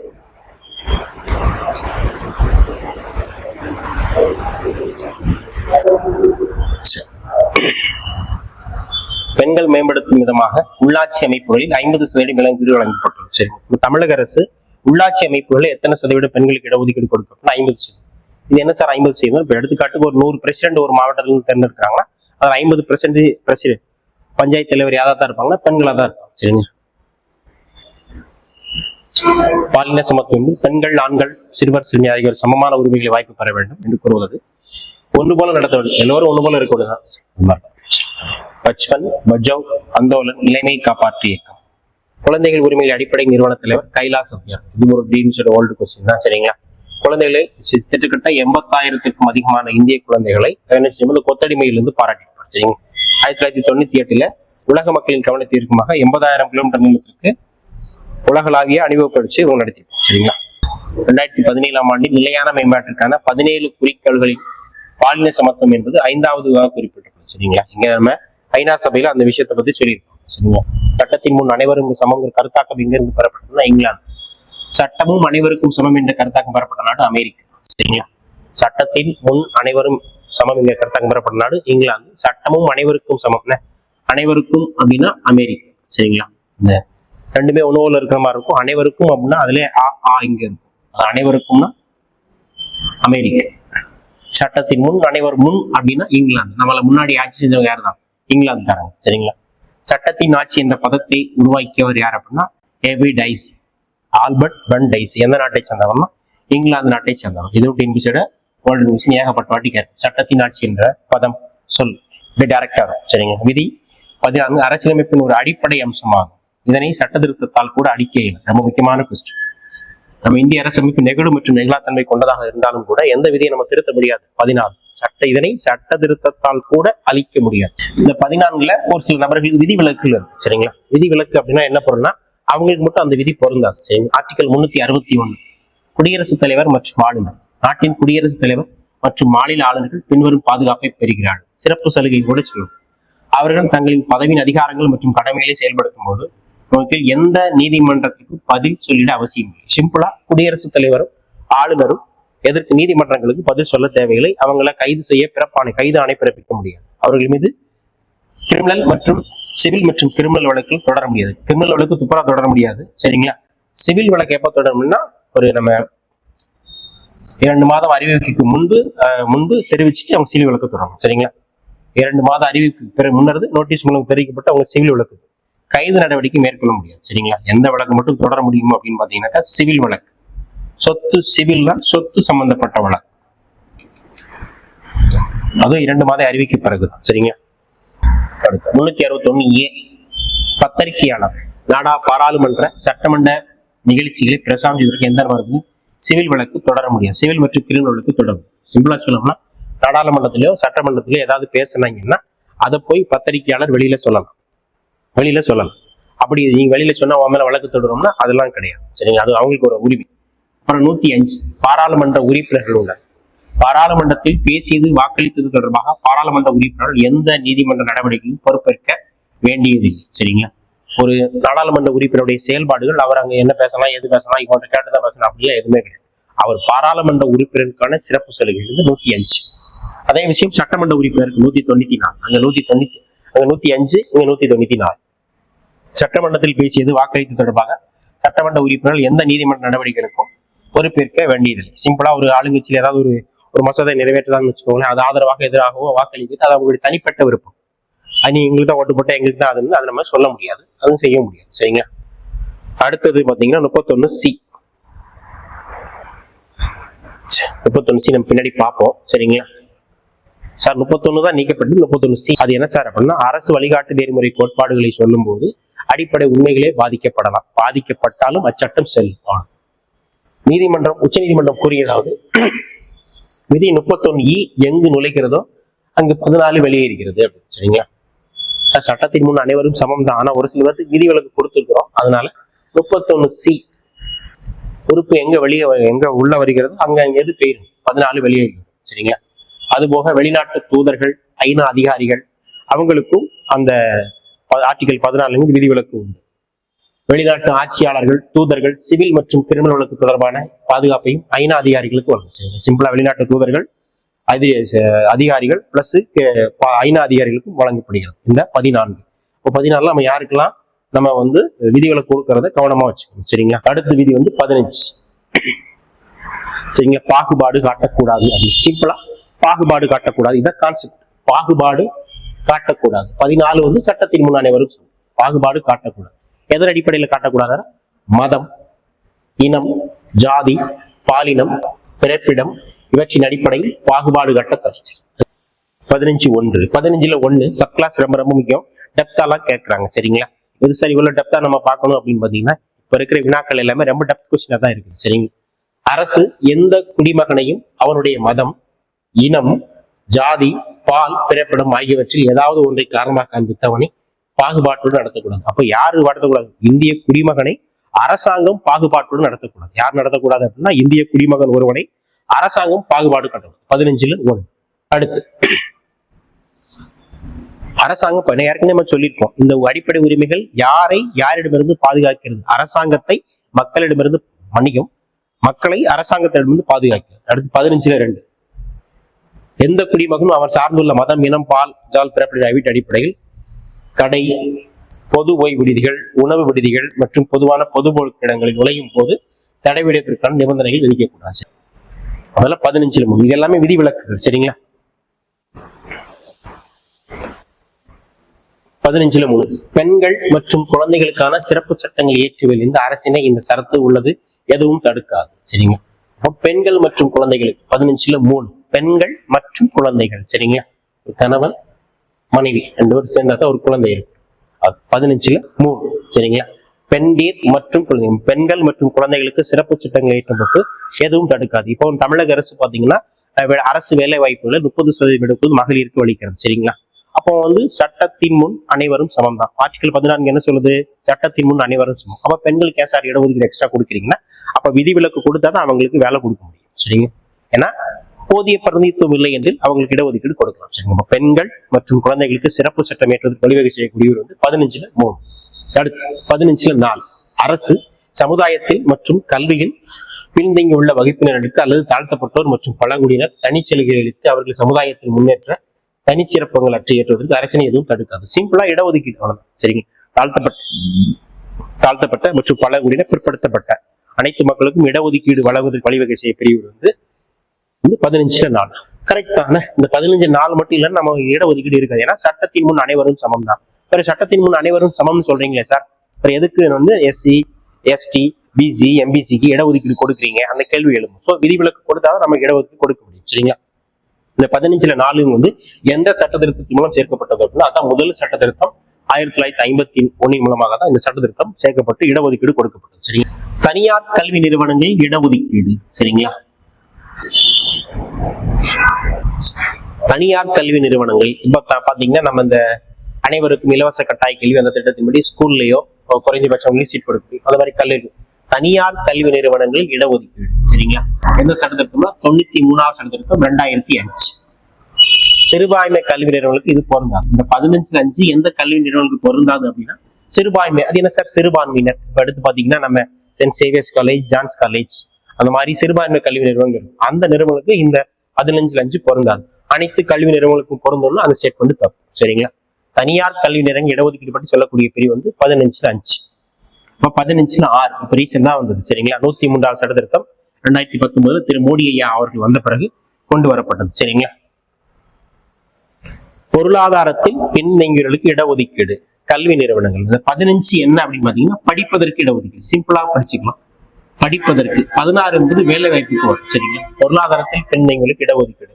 பெண்கள் மேம்படுத்தும் விதமாக உள்ளாட்சி அமைப்புகளில் 50% இளங்கீடு வழங்கப்பட்டுள்ளது. சரி, தமிழக அரசு உள்ளாட்சி அமைப்புகளில் எத்தனை சதவீதம் பெண்களுக்கு இடஒதுக்கீடு கொடுக்கும்? 50%. இது என்ன சார் 50%? இப்ப எடுத்துக்காட்டுக்கு ஒரு 100 பிரசிடென்ட் ஒரு மாவட்டத்தில் தேர்ந்தெடுக்கிறாங்கன்னா அது 50% பிரசிடென்ட் பஞ்சாயத்து தலைவர் யாரா தான் இருப்பாங்கன்னா பெண்களா தான் இருப்பாங்க. சரிங்க? பாலின சமத்துவம் என்பது பெண்கள், ஆண்கள், சிறுவர், சிறுமி ஆகியோர் சமமான உரிமைகளை வாய்ப்பு பெற வேண்டும் என்று கூறுவது. ஒன்று போல நடத்த வேண்டும், எல்லோரும் ஒன்று போல இருக்கக்கூடாது. பச்பன் பஜாவ் ஆந்தோலன் இளமை காப்பாற்று இயக்கம். குழந்தைகள் உரிமைகள் அடிப்படை நிறுவன தலைவர் கைலாஸ் சத்யா. இது ஒரு டீம்ஸோட ஓல்டு கொஸ்டின் தான். சரிங்களா? குழந்தைகளை கிட்டத்தட்ட 80,000க்கும் அதிகமான இந்திய குழந்தைகளை கொத்தடிமையிலிருந்து பாராட்டியிருப்பார். சரிங்களா? 1998 உலக மக்களின் கவனத்தை இருக்குமாக 80,000 கிலோமீட்டர் நீளத்திற்கு உலகளாவிய அணிவகுப்பு பயிற்சி இவங்க நடத்தியிருப்பாங்க. சரிங்களா? 2017 ஆண்டில் நிலையான மேம்பாட்டிற்கான 17 குறிக்கோள்களின் பாலின சமத்துவம் என்பது 5வது குறிப்பிட்டிருக்கோம். சரிங்களா? இங்க நம்ம ஐநா சபையில அந்த விஷயத்தை பத்தி சொல்லியிருக்கோம். சரிங்களா? சட்டத்தின் முன் அனைவரும் சமம் கருத்தாக்கம் எங்க இருந்து பெறப்பட்டதுன்னா இங்கிலாந்து. சட்டமும் அனைவருக்கும் சமம் என்ற கருத்தாக்கம் பெறப்பட்ட நாடு அமெரிக்கா. சரிங்களா? சட்டத்தின் முன் அனைவரும் சமம் என்ற கருத்தாக்கம் பெறப்பட்ட நாடு இங்கிலாந்து. சட்டமும் அனைவருக்கும் சமம்னா அனைவருக்கும் அப்படின்னா அமெரிக்கா. சரிங்களா? இந்த ரெண்டுமே உணவுல இருக்கிற மாதிரி இருக்கும். அனைவருக்கும் அப்படின்னா அதுல இங்க இருக்கும். அனைவருக்கும்னா அமெரிக்கா. சட்டத்தின் முன் அனைவர் முன் அப்படின்னா இங்கிலாந்து. நம்மள முன்னாடி ஆட்சி செஞ்சவங்க யார் தான்? இங்கிலாந்துக்காரங்க. சரிங்களா? சட்டத்தின் ஆட்சி என்ற பதத்தை உருவாக்கியவர் யார் அப்படின்னா ஏபி டைசி, ஆல்பர்ட் பன் டைசி. எந்த நாட்டை சேர்ந்தவர்னா இங்கிலாந்து நாட்டை சேர்ந்தவர். இது டிஎன்பிசியோட வேர்ல்டு நியூஸ் ஏகப்பட்ட வாட்டி கேட்கும். சட்டத்தின் ஆட்சி என்ற பதம் சொல் டைரக்டா வரும். சரிங்களா? விதி 14 அரசியலமைப்பின் ஒரு அடிப்படை அம்சமாகும். இதனை சட்ட திருத்தத்தால் கூட அடிக்க இயலும். ரொம்ப முக்கியமான கொஸ்டின். நம்ம இந்திய அரசமைப்பு நெகிழ் மற்றும் நெகிழாத்தன்மை கொண்டதாக இருந்தாலும் கூட எந்த விதியை நம்ம திருத்த முடியாது. 14 இதனை சட்ட திருத்தத்தால் கூட அழிக்க முடியாது. இந்த 14ல ஒரு சில நபர்களுக்கு விதி விலக்குகள் இருக்கு. சரிங்களா? விதி விலக்கு அப்படின்னா என்ன பொருள்னா அவங்களுக்கு மட்டும் அந்த விதி பொருந்தாது. சரிங்களா? ஆர்டிகல் 361 குடியரசுத் தலைவர் மற்றும் ஆளுநர். நாட்டின் குடியரசுத் தலைவர் மற்றும் மாநில ஆளுநர்கள் பின்வரும் பாதுகாப்பை பெறுகிறார்கள். சிறப்பு சலுகை கூட சொல்லும். அவர்கள் தங்களின் பதவியின் அதிகாரங்கள் மற்றும் கடமைகளை செயல்படுத்தும் போது எந்த நீதிமன்றத்துக்கு பதில் சொல்லிட அவசியம் இல்லை. சிம்பிளா குடியரசுத் தலைவரும் ஆளுநரும் எதற்கு நீதிமன்றங்களுக்கு பதில் சொல்ல தேவையில்லை. அவங்கள கைது செய்ய கைது ஆணை பிறப்பிக்க முடியாது. அவர்கள் மீது கிரிமினல் மற்றும் சிவில் மற்றும் கிரிமினல் வழக்கில் தொடர முடியாது. கிரிமினல் வழக்கு துப்புரா தொடர முடியாது. சரிங்களா? சிவில் வழக்கு எப்ப தொடரும்னா ஒரு நம்ம 2 மாதம் அறிவிப்புக்கு முன்பு தெரிவிச்சுட்டு அவங்க சிவில் வழக்கு தொடரும். சரிங்களா? 2 மாத அறிவிப்பு முன்னது நோட்டீஸ் மூலம் தெரிவிக்கப்பட்டு அவங்க சிவில் வழக்கு கைது நடவடிக்கை மேற்கொள்ள முடியாது. சரிங்களா? எந்த வழக்கு மட்டும் தொடர முடியும் அப்படின்னு பாத்தீங்கன்னாக்கா சிவில் வழக்கு. சொத்து சம்பந்தப்பட்ட வழக்கு, அதுவும் 2 மாத அறிவிக்கு பிறகுதான். சரிங்களா? அடுத்து 361A பத்திரிகையாளர் நாடா பாராளுமன்ற சட்டமன்ற நிகழ்ச்சிகளை பிரசாரம் செய்வதற்கு எந்த மாதிரி சிவில் வழக்கு தொடர முடியாது. சிவில் மற்றும் கிரிமினல் வழக்கு தொடரும். சிம்பிளா சொல்லணும்னா நாடாளுமன்றத்திலயோ சட்டமன்றத்திலயோ ஏதாவது பேசினாங்கன்னா அதை போய் பத்திரிகையாளர் வெளியில சொல்லலாம். அப்படி நீங்க வெளியில சொன்னா உன் மேல வழக்கு தொடரும்னா அதெல்லாம் கிடையாது. சரிங்க? அது அவங்களுக்கு ஒரு உரிமை. அப்புறம் 105 பாராளுமன்ற உறுப்பினர்கள் உள்ள பாராளுமன்றத்தில் பேசியது வாக்களித்தது தொடர்பாக பாராளுமன்ற உறுப்பினர்கள் எந்த நீதிமன்ற நடவடிக்கையும் பொறுப்பேற்க வேண்டியதில்லை. சரிங்களா? ஒரு நாடாளுமன்ற உறுப்பினருடைய செயல்பாடுகள் அவர் அங்க என்ன பேசலாம், எது பேசலாம், இவங்க கேட்டுதான் பேசலாம் அப்படிலாம் எதுவுமே கிடையாது. அவர் பாராளுமன்ற உறுப்பினருக்கான சிறப்பு சலுகை 105. அதே விஷயம் சட்டமன்ற உறுப்பினருக்கு 194. அங்க 105, இங்க 194. சட்டமன்றத்தில் பேசியது வாக்களித்து தொடர்பாக சட்டமன்ற உறுப்பினர்கள் எந்த நீதிமன்ற நடவடிக்கைகளுக்கும் பொறுப்பேற்க வேண்டியதில்லை. சிம்பிளா ஒரு ஆளுங்கட்சியில் ஏதாவது ஒரு மசோதை நிறைவேற்றலாம்னு வச்சுக்கோங்களேன், அது ஆதரவாக எதிராகவோ வாக்களிக்கிறது அது அவங்களுடைய தனிப்பட்ட விருப்பம். அது எங்களுக்கு தான் ஓட்டு போட்ட எங்களுக்கு தான் அதுன்னு அதை நம்ம சொல்ல முடியாது, அதுவும் செய்ய முடியாது. சரிங்களா? அடுத்தது பாத்தீங்கன்னா 31C. 31C நம்ம பின்னாடி பார்ப்போம். சரிங்களா சார்? 31 தான் நீக்கப்பட்டு 31C அது என்ன சார் அப்படின்னா, அரசு வழிகாட்டு நெறிமுறை கோட்பாடுகளை சொல்லும் போது அடிப்படை உண்மைகளே பாதிக்கப்படலாம், பாதிக்கப்பட்டாலும் அச்சட்டம் செல்லும். நீதிமன்றம் உச்ச நீதிமன்றம் கூறியதாவது விதி 31E எங்கு நுழைகிறதோ அங்கு 14 வெளியேறுகிறது அப்படின்னு. சரிங்களா? சட்டத்தின் முன் அனைவரும் சமம் தான், ஆனா ஒரு சில பேருக்கு விதிவிலக்கு கொடுத்திருக்கிறோம். அதனால 31C உறுப்பு எங்க உள்ள வருகிறதோ அங்க எது போயிரும், 14 வெளியேறுகிறது. சரிங்களா? அதுபோக வெளிநாட்டு தூதர்கள், ஐநா அதிகாரிகள் அவங்களுக்கும் அந்த ஆர்டிகல் 14 விதிவிலக்கு உண்டு. வெளிநாட்டு ஆட்சியாளர்கள், தூதர்கள், சிவில் மற்றும் கிரிமினல் வழக்கு தொடர்பான பாதுகாப்பையும் ஐநா அதிகாரிகளுக்கு வழங்கும். சிம்பிளா வெளிநாட்டு தூதர்கள், அதிகாரிகள் பிளஸ் ஐநா அதிகாரிகளுக்கும் வழங்கப்படுகிறது இந்த 14. இப்போ 14 நம்ம யாருக்கெல்லாம் நம்ம விதிவிலக்கு கொடுக்கறத கவனமா வச்சுக்கணும். சரிங்களா? அடுத்த விதி 15. சரிங்களா? பாகுபாடு காட்டக்கூடாது. அது சிம்பிளா பாகுபாடு காட்டக்கூடாது, இதான் கான்செப்ட். பாகுபாடு காட்டக்கூடாது. 14 சட்டத்தின் முன் அனைவரும் பாகுபாடு காட்டக்கூடாது. எதன் அடிப்படையில் காட்டக்கூடாது? மதம், இனம், ஜாதி, பாலினம், பிறப்பிடம் இவற்றின் அடிப்படையில் பாகுபாடு காட்ட தடுச்சு. 15(1). 15(1) சப்கிளாஸ் ரொம்ப ரொம்ப முக்கியம். டெப்தாலாம் கேட்கறாங்க. சரிங்களா? இது சரி இவ்வளவு டெப்தா நம்ம பார்க்கணும் அப்படின்னு பாத்தீங்கன்னா இப்ப இருக்கிற வினாக்கள் எல்லாமே ரொம்ப டெப்த் கொஸ்டினா தான் இருக்குது. சரிங்க? அரசு எந்த குடிமகனையும் அவனுடைய மதம், இனம், ஜாதி, பால், பிறப்பிடம் ஆகியவற்றில் ஏதாவது ஒன்றை காரணமாக காண்பித்தவனை பாகுபாட்டுடன் நடத்தக்கூடாது. அப்ப யாரு நடத்தக்கூடாது? இந்திய குடிமகனை அரசாங்கம் பாகுபாட்டுடன் நடத்தக்கூடாது. யார் நடத்தக்கூடாது அப்படின்னா இந்திய குடிமகன் ஒருவனை அரசாங்கம் பாகுபாடு காட்டணும். 15(1). அடுத்து அரசாங்கம் ஏற்கனவே நம்ம சொல்லியிருக்கோம், இந்த அடிப்படை உரிமைகள் யாரிடமிருந்து பாதுகாக்கிறது? அரசாங்கத்தை மக்களிடமிருந்து மக்களை அரசாங்கத்திடமிருந்து பாதுகாக்கிறது. அடுத்து 15(2) எந்த குடிமகனும் அவர் சார்ந்துள்ள மதம், இனம், பால், ஜால், பிறப்பிட அடிப்படையில் கடை, பொது ஓய்வு விடுதிகள், உணவு விடுதிகள் மற்றும் பொதுவான பொதுபோக்கு இடங்களில் நுழையும் போது தடை விதிப்பதற்கான நிபந்தனைகள் விதிக்கக்கூடாது. அதெல்லாம் 15(3). இது எல்லாமே விதிவிலக்குகள். சரிங்களா? 15(3) பெண்கள் மற்றும் குழந்தைகளுக்கான சிறப்பு சட்டங்கள் இயற்றுவதில் இந்த அரசினை இந்த சரத்து உள்ளது எதுவும் தடுக்காது. சரிங்களா? பெண்கள் மற்றும் குழந்தைகளுக்கு 15(3) பெண்கள் மற்றும் குழந்தைகள். சரிங்களா? கணவன் மனைவி 2 பேரும் சேர்ந்தாதான் ஒரு குழந்தை இருக்கு. 15(3). சரிங்களா? பெண்கள் மற்றும் குழந்தைகளுக்கு சிறப்பு சட்டங்கள் இயற்றப்பட்டு எதுவும் தடுக்காது. இப்போ தமிழக அரசு பாத்தீங்கன்னா அரசு வேலை வாய்ப்புகளை 30% மகளிருக்கு அளிக்கிறது. சரிங்களா? அப்போ சட்டத்தின் முன் அனைவரும் சமம் தான். ஆர்டிகல் 14 என்ன சொல்லுது? சட்டத்தின் முன் அனைவரும் சமம். அப்ப பெண்களுக்கு ஏன் இடஒதுக்கீடு எக்ஸ்ட்ரா கொடுக்குறீங்கன்னா அப்ப விதிவிலக்கு கொடுத்தாதான் அவங்களுக்கு வேலை கொடுக்க முடியும். சரிங்க? ஏன்னா போதிய பிரதிநிதித்துவம் இல்லை என்று அவங்களுக்கு இடஒதுக்கீடு கொடுக்கலாம். சரிங்க? பெண்கள் மற்றும் குழந்தைகளுக்கு சிறப்பு சட்டம் ஏற்றுவதற்கு வழிவகை செய்யக்கூடியவர் 15(3). அடுத்து 15(4) அரசு சமுதாயத்தில் மற்றும் கல்வியில் பின்தங்கி உள்ள வகுப்பினர்களுக்கு அல்லது தாழ்த்தப்பட்டோர் மற்றும் பழங்குடியினர் தனிச்சலுகை அளித்து அவர்கள் சமுதாயத்தில் முன்னேற்ற தனிச்சிறப்புகள் அற்ற ஏற்றுவதற்கு அரசினை எதுவும் தடுக்காது. சிம்பிளா இடஒதுக்கீடு அவ்வளவுதான். சரிங்க? தாழ்த்தப்பட்ட மற்றும் பழங்குடியின பிற்படுத்தப்பட்ட அனைத்து மக்களுக்கும் இடஒதுக்கீடு வழங்குவதற்கு வழிவகை செய்ய பிரிவு வந்து 15 கரெக்டான. இந்த 15 நாள் மட்டும் இல்லைன்னு நம்ம இடஒதுக்கீடு இருக்காது. ஏன்னா சட்டத்தின் முன் அனைவரும் சமம் தான். சட்டத்தின் முன் அனைவரும் சமம்னு சொல்றீங்களே சார், எதுக்கு வந்து எஸ்சி எஸ்டி பிசி எம்பிசிக்கு இடஒதுக்கீடு கொடுக்குறீங்க அந்த கேள்வி எழுவும். ஸோ விதிவிலக்கு கொடுத்தாதான் நம்ம இடஒதுக்கீடு கொடுக்க முடியும். சரிங்களா? இந்த 15 வந்து எந்த சட்ட திருத்தத்தின் மூலம் சேர்க்கப்பட்டது அப்படின்னா அதான் முதல் சட்ட திருத்தம் 1951 மூலமாக தான் இந்த சட்ட திருத்தம் சேர்க்கப்பட்டு இடஒதுக்கீடு கொடுக்கப்பட்டது. சரிங்களா? தனியார் கல்வி நிறுவனங்களில் இடஒதுக்கீடு. சரிங்களா? தனியார் கல்வி நிறுவனங்கள் இப்ப பாத்தீங்கன்னா நம்ம இந்த அனைவருக்கும் இலவச கட்டாய கல்வி அந்த திட்டத்தின்படி ஸ்கூல்லயோ குறைந்தபட்சம் சீட் கொடுக்குது. அந்த மாதிரி கல்வி தனியார் கல்வி நிறுவனங்களில் இடஒதுக்கீடு. சரிங்களா? எந்த சட்டத்திருத்தம்னா 93வது சட்டத்திருத்தம் 2005. சிறுபான்மை கல்வி நிறுவனங்களுக்கு இது பொருந்தாது. இந்த 15 எந்த கல்வி நிறுவனங்களுக்கு பொருந்தாது அப்படின்னா சிறுபான்மை. அது என்ன சார் சிறுபான்மையினர்? இப்ப அடுத்து பாத்தீங்கன்னா நம்ம saint Xavier's college, John's college அந்த மாதிரி சிறுபான்மை கல்வி நிறுவனங்கள் அந்த நிறுவனங்களுக்கு இந்த 15 பொருந்தாது. அனைத்து கல்வி நிறுவனங்களுக்கும் பொருந்தோம்னா அந்த ஸ்டேட்மெண்ட் தப்பு. சரிங்களா? தனியார் கல்வி நிறுவனம் இடஒதுக்கீடு பற்றி சொல்லக்கூடிய பிரிவு வந்து 15 இப்ப 15 இப்ப ரீசெண்டா வந்தது. சரிங்களா? 103வது சட்ட திருத்தம் 2019 திரு மோடி ஐயா அவர்கள் வந்த பிறகு கொண்டு வரப்பட்டது. சரிங்களா? பொருளாதாரத்தில் பின்தங்கியவர்களுக்கு இடஒதுக்கீடு கல்வி நிறுவனங்கள் இந்த 15 என்ன அப்படின்னு பாத்தீங்கன்னா படிப்பதற்கு இடஒதுக்கீடு. சிம்பிளா படிச்சுக்கலாம். படிப்பதற்கு 16 என்பது வேலை வாய்ப்புக்கு வரும். சரிங்களா? பொருளாதாரத்தில் பின்தங்கியவர்களுக்கு இடஒதுக்கீடு.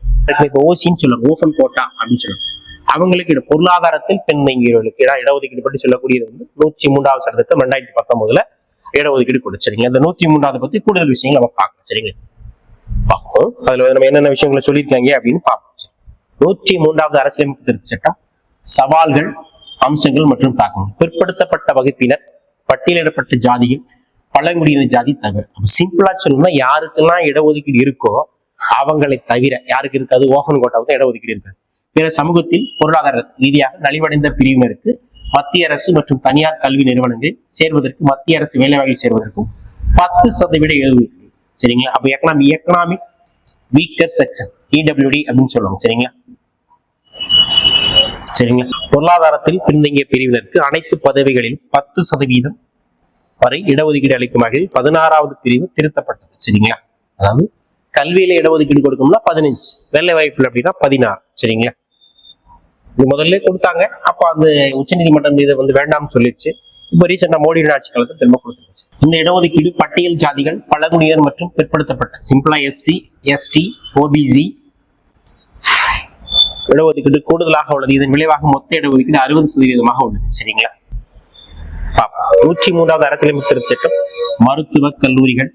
இப்ப ஓசின்னு சொல்லுவாங்க, ஓபன் கோட்டா அப்படின்னு சொல்லுவாங்க. அவங்களுக்கு பொருளாதாரத்தில் பின்தங்கியவர்களுக்கு இடஒதுக்கீடு பற்றி சொல்லக்கூடியது வந்து 103வது சட்டத்திட்டம் 2019 இடஒதுக்கீடு கொடுத்துருங்க. இந்த 103வது பத்தி கூடுதல் விஷயங்கள் நம்ம பார்க்கணும். சரிங்களா? பார்ப்போம். அதுல நம்ம என்னென்ன விஷயங்களை சொல்லியிருக்காங்க அப்படின்னு பார்ப்போம். 103வது அரசியலமைப்பு திருத்த சட்டம் சவால்கள், அம்சங்கள் மற்றும் தாக்கங்கள். பிற்படுத்தப்பட்ட வகுப்பினர், பட்டியலிடப்பட்ட ஜாதிகள், பழங்குடியின ஜாதி தவிர. சிம்பிளா சொல்லணும்னா யாருக்கெல்லாம் இடஒதுக்கீடு இருக்கோ அவங்களை தவிர யாருக்கு இருக்காது? ஓபன் கோட்டாவுக்கு இடஒதுக்கீடு இருக்காது. பிற சமூகத்தில் பொருளாதார ரீதியாக நலிவடைந்த பிரிவினருக்கு மத்திய அரசு மற்றும் தனியார் கல்வி நிறுவனங்களில் சேர்வதற்கு, மத்திய அரசு வேலைவாய்ப்பில் சேர்வதற்கும் 10% இடஒதுக்கீடு. சரிங்களா? அப்ப எக்கனாமிக் வீக்கர் செக்ஷன் EWD அப்படின்னு சொல்லுவாங்க. சரிங்களா? சரிங்களா? பொருளாதாரத்தில் பின்தங்கிய பிரிவினருக்கு அனைத்து பதவிகளிலும் 10% வரை இடஒதுக்கீடு அளிக்கும் வகையில் 16வது பிரிவு திருத்தப்பட்டது. சரிங்களா? அதாவது கல்வியில இடஒதுக்கீடு கொடுக்கும்னா 15, வேலை வாய்ப்புல அப்படின்னா 16. சரிங்களா? இது முதல்ல கொடுத்தாங்க. அப்ப அந்த உச்சநீதிமன்றம் இதை வந்து வேண்டாம்னு சொல்லிடுச்சு. இப்ப ரீசெண்டா மோடி ஆட்சி காலத்தில் திரும்ப கொடுத்துருச்சு. இந்த இடஒதுக்கீடு பட்டியல் ஜாதிகள், பழங்குடியினர் மற்றும் பிற்படுத்தப்பட்ட சிம்பிளா SC ST OBC இடஒதுக்கீடு கூடுதலாக உள்ளது. இதன் விளைவாக மொத்த இடஒதுக்கீடு 60% உள்ளது. சரிங்களா? 103வது அரசியலமைப்பு திருத்த சட்டம் மருத்துவ கல்லூரிகள்,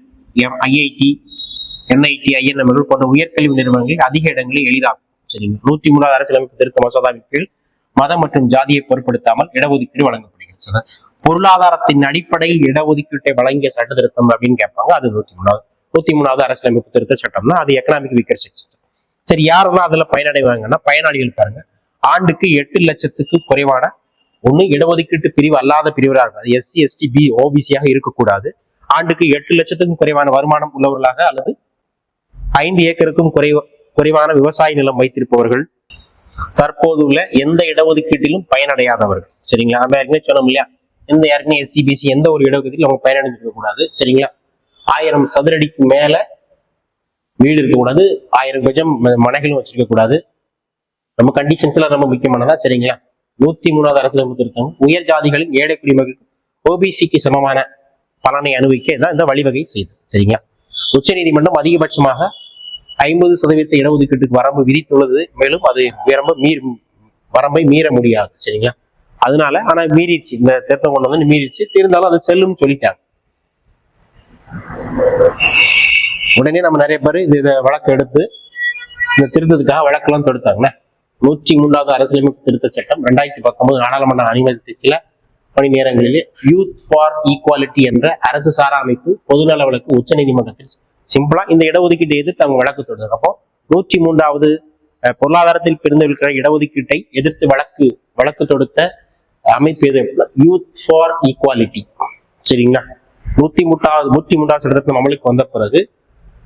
IIT NIT INM போன்ற உயர்கல்வி நிறுவனங்களில் அதிக இடங்களை எளிதாகும். சரிங்களா? 103வது அரசியலமைப்பு திருத்த மசோதாவின் கீழ் மதம் மற்றும் ஜாதியை பொருட்படுத்தாமல் இடஒதுக்கீடு வழங்கப்படுகிறது. பொருளாதாரத்தின் அடிப்படையில் இடஒதுக்கீட்டை வழங்கிய சட்ட திருத்தம் அப்படின்னு கேட்பாங்க. அது 103வது அரசியலமைப்பு திருத்த சட்டம்னா அது எக்கனாமிக் வீக்கர் செக்ஷன். சரி, யாரெல்லாம் அதுல பயனடைவாங்கன்னா பயனாளிகள் பாருங்க. ஆண்டுக்கு 8 லட்சத்துக்கு குறைவான ஒண்ணு இடஒதுக்கீட்டு பிரிவு அல்லாத பிரிவராக இருக்காது. SC ST OBC இருக்கக்கூடாது. ஆண்டுக்கு 8 லட்சத்துக்கும் குறைவான வருமானம் உள்ளவர்களாக அல்லது 5 ஏக்கருக்கும் குறைவான விவசாய நிலம் வைத்திருப்பவர்கள், தற்போது உள்ள எந்த இடஒதுக்கீட்டிலும் பயனடையாதவர்கள். சரிங்களா? நம்ம ஏற்கனவே சொன்னோம் இல்லையா, எந்த ஏற்கனவே SC BC எந்த ஒரு இடஒதுக்கீட்டிலும் அவங்க பயனடைஞ்சிருக்க கூடாது. சரிங்களா? 1000 சதுரடிக்கு மேல வீடு இருக்கக்கூடாது, 1000 கஜம் மனைகளும் வச்சிருக்க கூடாது. நம்ம கண்டிஷன்ஸ் எல்லாம் ரொம்ப முக்கியமானதா. சரிங்களா? 103வது அரசியலமைப்பு திருத்தம் உயர் ஜாதிகளின் ஏழை குடிமக்கள் OBCக்கு சமமான பலனை அனுபவிக்க இந்த வழிவகை செய்து. சரிங்களா? உச்ச நீதிமன்றம் அதிகபட்சமாக 50% இடஒதுக்கீட்டுக்கு வரம்பு விதித்துள்ளது. மேலும் அது வரம்பை மீற முடியாது. சரிங்களா? அதனால ஆனா மீறிடுச்சு, இந்த திருத்தம் கொண்டு வந்து மீறிடுச்சு. இருந்தாலும் அது செல்லும்னு சொல்லிட்டாங்க. உடனே நம்ம நிறைய பேர் இதை வழக்கு எடுத்து இந்த திருத்தத்துக்காக வழக்கெல்லாம் தொடுத்தாங்கண்ணா. 103வது அரசியலமைப்பு திருத்த சட்டம் 2019 நாடாளுமன்ற அனுமதித்த சில மணி நேரங்களிலே யூத் ஃபார் ஈக்குவாலிட்டி என்ற அரசு சாரா அமைப்பு பொதுநல வழக்கு உச்ச நீதிமன்றத்தில் சிம்பிளா இந்த இடஒதுக்கீட்டை எதிர்த்து அவங்க வழக்கு தொடுத்தாங்க. அப்போ 103வது பொருளாதாரத்தில் பிறந்தவர்களுக்கான இடஒதுக்கீட்டை எதிர்த்து வழக்கு தொடுத்த அமைப்பு எது? Youth for equality. சரிங்களா? 103வது சட்டத்தின் அமலுக்கு வந்த பிறகு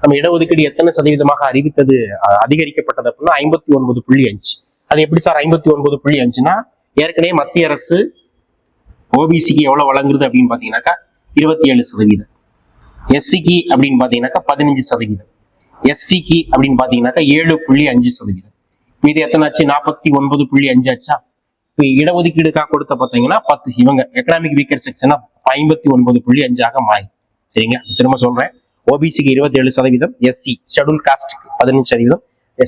நம்ம இடஒதுக்கீடு எத்தனை சதவீதமாக அறிவித்தது அதிகரிக்கப்பட்டது அப்படின்னா 59.5. அது எப்படி சார் 59.5னா ஏற்கனவே மத்திய அரசு ஓபிசிக்கு எவ்வளவு வழங்குறது அப்படின்னு பாத்தீங்கன்னாக்கா 27%. எஸ்சிக்கு அப்படின்னு பாத்தீங்கன்னாக்கா 15%. எஸ்டிக்கு அப்படின்னு பாத்தீங்கன்னாக்கா 7.5%. மீது எத்தனை ஆச்சு? 49.5 ஆச்சா? இப்போ இடஒதுக்கீடுக்காக கொடுத்த பார்த்தீங்கன்னா 10. இவங்க எக்கனாமிக் வீக்கர் செக்ஷனா 59.5 மாறி. சரிங்களா? திரும்ப சொல்றேன். ஓபிசிக்கு 27%, எஸ்சி ஷெட்யூல் காஸ்டுக்கு 15%,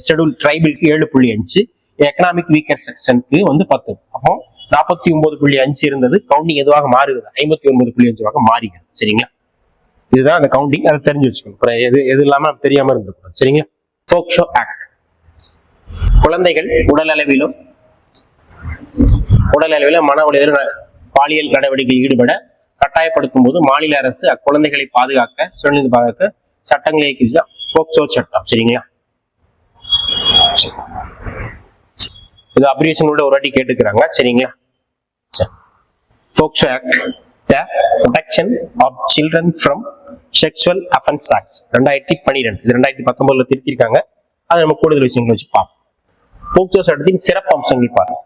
ஷெட்யூல் ட்ரைபிளுக்கு 7.5, எக்கனாமிக் வீக்கர் செக்ஷனுக்கு 10. அப்போ 49.5 இருந்தது, கவுண்டிங் எதுவாக மாறுகிறது? 59.5 மாறுகிறது. சரிங்களா? இதுதான் அந்த கவுண்டிங். அதை தெரிஞ்சு வச்சுக்கணும். எது இல்லாம தெரியாம இருந்திருக்கும். சரிங்களா? போக்சோ ஆக்ட் குழந்தைகள் உடல் அளவிலும் மன உளைதல் பாலியல் நடவடிக்கையில் ஈடுபட கட்டாயப்படுத்தும் போது மாநில அரசு அக்குழந்தைகளை பாதுகாக்க சட்டங்களை போக்சோ சட்டம். சரிங்களா? இது அப்ரிவேஷனோட ஒரு வாட்டி கேட்டுக்கிறாங்க. சரிங்களா? POCSO act, the protection of children from sexual offence acts 2012. இது 2019 திருத்திருக்காங்க. அதை நம்ம கூடுதல் விஷயங்களை வச்சு பார்ப்போம். போக்சோ சட்டத்தின் சிறப்பு அம்சங்கள் பாருங்க.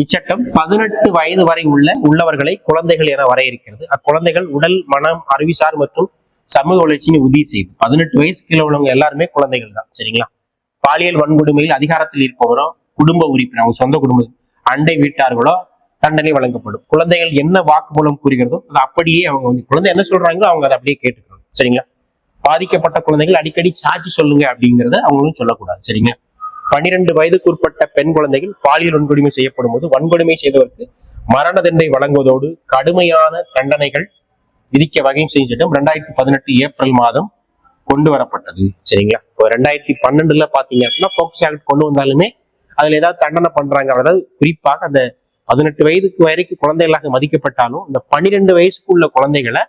இச்சட்டம் 18 வயது வரை உள்ளவர்களை குழந்தைகள் என வரையறுக்கிறது. அக்குழந்தைகள் உடல், மனம், அறிவுசார் மற்றும் சமூக வளர்ச்சியை உறுதி செய்யும். 18 வயசுக்குள்ள உள்ளவங்க எல்லாருமே குழந்தைகள் தான். சரிங்களா? பாலியல் வன்கொடுமையில் அதிகாரத்தில் இருப்பவரோ, குடும்ப உறுப்பினர், அவங்க சொந்த குடும்பம், அண்டை வீட்டார்களோ தண்டனை வழங்கப்படும். குழந்தைகள் என்ன வாக்குமூலம் கூறுகிறதோ அது அப்படியே அவங்க குழந்தை என்ன சொல்றாங்களோ அவங்க அதை அப்படியே கேட்டுக்கணும். சரிங்களா? பாதிக்கப்பட்ட குழந்தைகள் அடிக்கடி சாட்சி சொல்லுங்க அப்படிங்கறத அவங்களும் சொல்லக்கூடாது. சரிங்க? 12 வயதுக்கு உட்பட்ட பெண் குழந்தைகள் பாலியல் வன்கொடுமை செய்யப்படும் போது வன்கொடுமை செய்தவருக்கு மரண தண்டனை வழங்குவதோடு கடுமையான தண்டனைகள் விதிக்க வகையும் செய்யும் சட்டம் 2018 ஏப்ரல் மாதம் கொண்டு வரப்பட்டது. சரிங்களா? இப்போ 2012 பாத்தீங்க அப்படின்னா போக்சோ ஆக்ட் கொண்டு வந்தாலுமே அதுல ஏதாவது தண்டனை பண்றாங்க. அதாவது குறிப்பாக அந்த 18 வயதுக்கு வரைக்கும் குழந்தைகளாக மதிக்கப்பட்டாலும் இந்த 12 வயசுக்குள்ள குழந்தைகளை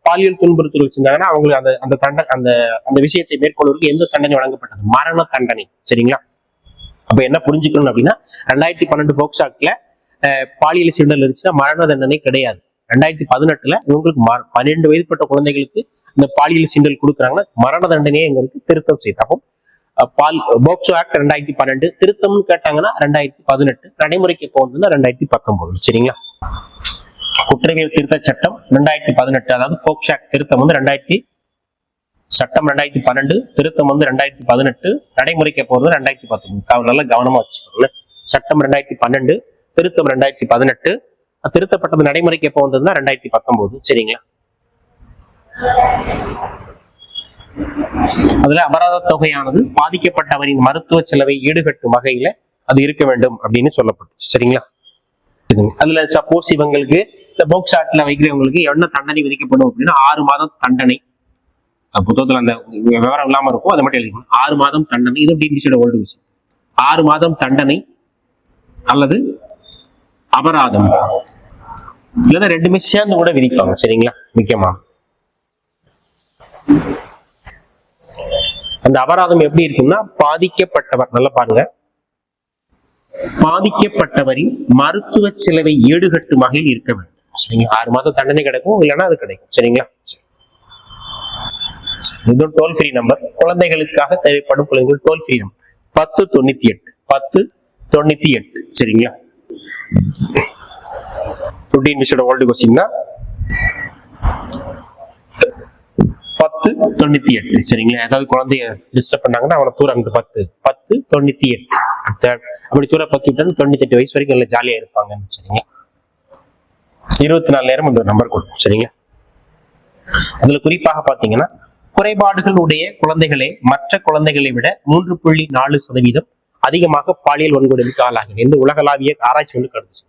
பாலியல் துன்புறுத்தல் செஞ்சாங்கன்னா அவங்களுக்கு அந்த விஷயத்தை மேற்கொள்வதற்கு எந்த தண்டனை வழங்கப்பட்டது? மரண தண்டனை. சரிங்களா? அப்ப என்ன புரிஞ்சுக்கணும் அப்படின்னா 2012 போக்சோ ஆக்ட்ல பாலியல் சீண்டல் இருந்துச்சுன்னா மரண தண்டனை கிடையாது. 2018 இவங்களுக்கு 12 வயதுப்பட்ட குழந்தைகளுக்கு இந்த பாலியல் சீண்டல் கொடுக்குறாங்கன்னா மரண தண்டனையே எங்களுக்கு திருத்தம் செய்து. அப்போ போக்சோ ஆக்ட் 2012 திருத்தம்னு கேட்டாங்கன்னா 2018, நடைமுறைக்கு போகுதுன்னா 2019. சரிங்களா? குற்றவியல் திருத்த சட்டம் 2018, அதாவது போக்சோ ஆக்ட் திருத்தம் 2012, திருத்தம் 2018, நடைமுறைக்கு போறது 2019. நல்லா கவனமா வச்சுக்கோங்க. சட்டம் 2012, திருத்தம் 2018, திருத்தப்பட்டது நடைமுறைக்கு எப்போ வந்ததுன்னா 2019. சரிங்களா? அதுல அபராத தொகையானது பாதிக்கப்பட்டவரின் மருத்துவ செலவை ஈடுகட்டும் வகையில அது இருக்க வேண்டும் அப்படின்னு சொல்லப்பட்டுச்சு. சரிங்களா? அதுல சப்போஸ் இவங்களுக்கு இந்த போக்சோ ஆக்ட்ல வைக்கிறவங்களுக்கு என்ன தண்டனை விதிக்கப்படும் அப்படின்னா 6 மாதம் தண்டனை. புத்தகத்துல அந்த விவரம் இல்லாம இருக்கும், அதை மட்டும் எழுதிக்கணும். 6 மாதம் தண்டனை. இது டிபிசியோட ஓல்டு விஷயம். 6 மாதம் தண்டனை அல்லது அபராதம், இல்லைன்னா ரெண்டுமே சேர்ந்து கூட விதிப்பாங்க. சரிங்களா? முக்கியமா அந்த அபராதம் எப்படி இருக்கும்னா பாதிக்கப்பட்டவர், நல்லா பாருங்க, பாதிக்கப்பட்டவரின் மருத்துவ செலவை ஈடுகட்டும் வகையில் இருக்க வேண்டும். சரிங்களா? 6 மாதம் தண்டனை கிடைக்கும், இல்லைன்னா அது கிடைக்கும். சரிங்களா? இது டோல் ஃப்ரீ நம்பர். குழந்தைகளுக்காக தேவைப்படும் குழந்தைகள் டோல் ஃப்ரீ நம்பர் 1098. சரிங்களா? Old question 1098. சரிங்களா? ஏதாவது குழந்தைய டிஸ்டர்ப் பண்ணாங்கன்னா அவனை தூரம் அங்க 1098 அப்படி தூர 10 விட்டு 98 வயசு வரைக்கும் நல்லா ஜாலியா இருப்பாங்க. சரிங்களா? 24 நேரம் அந்த நம்பர் கொடுக்கும். சரிங்களா? அதுல குறிப்பாக பாத்தீங்கன்னா குறைபாடுகள் உடைய குழந்தைகளே மற்ற குழந்தைகளை விட 3.4% அதிகமாக பாலியல் வன்கொடுமைக்கு ஆளாகும் என்று உலகளாவிய ஆராய்ச்சி வந்து கருதுச்சு.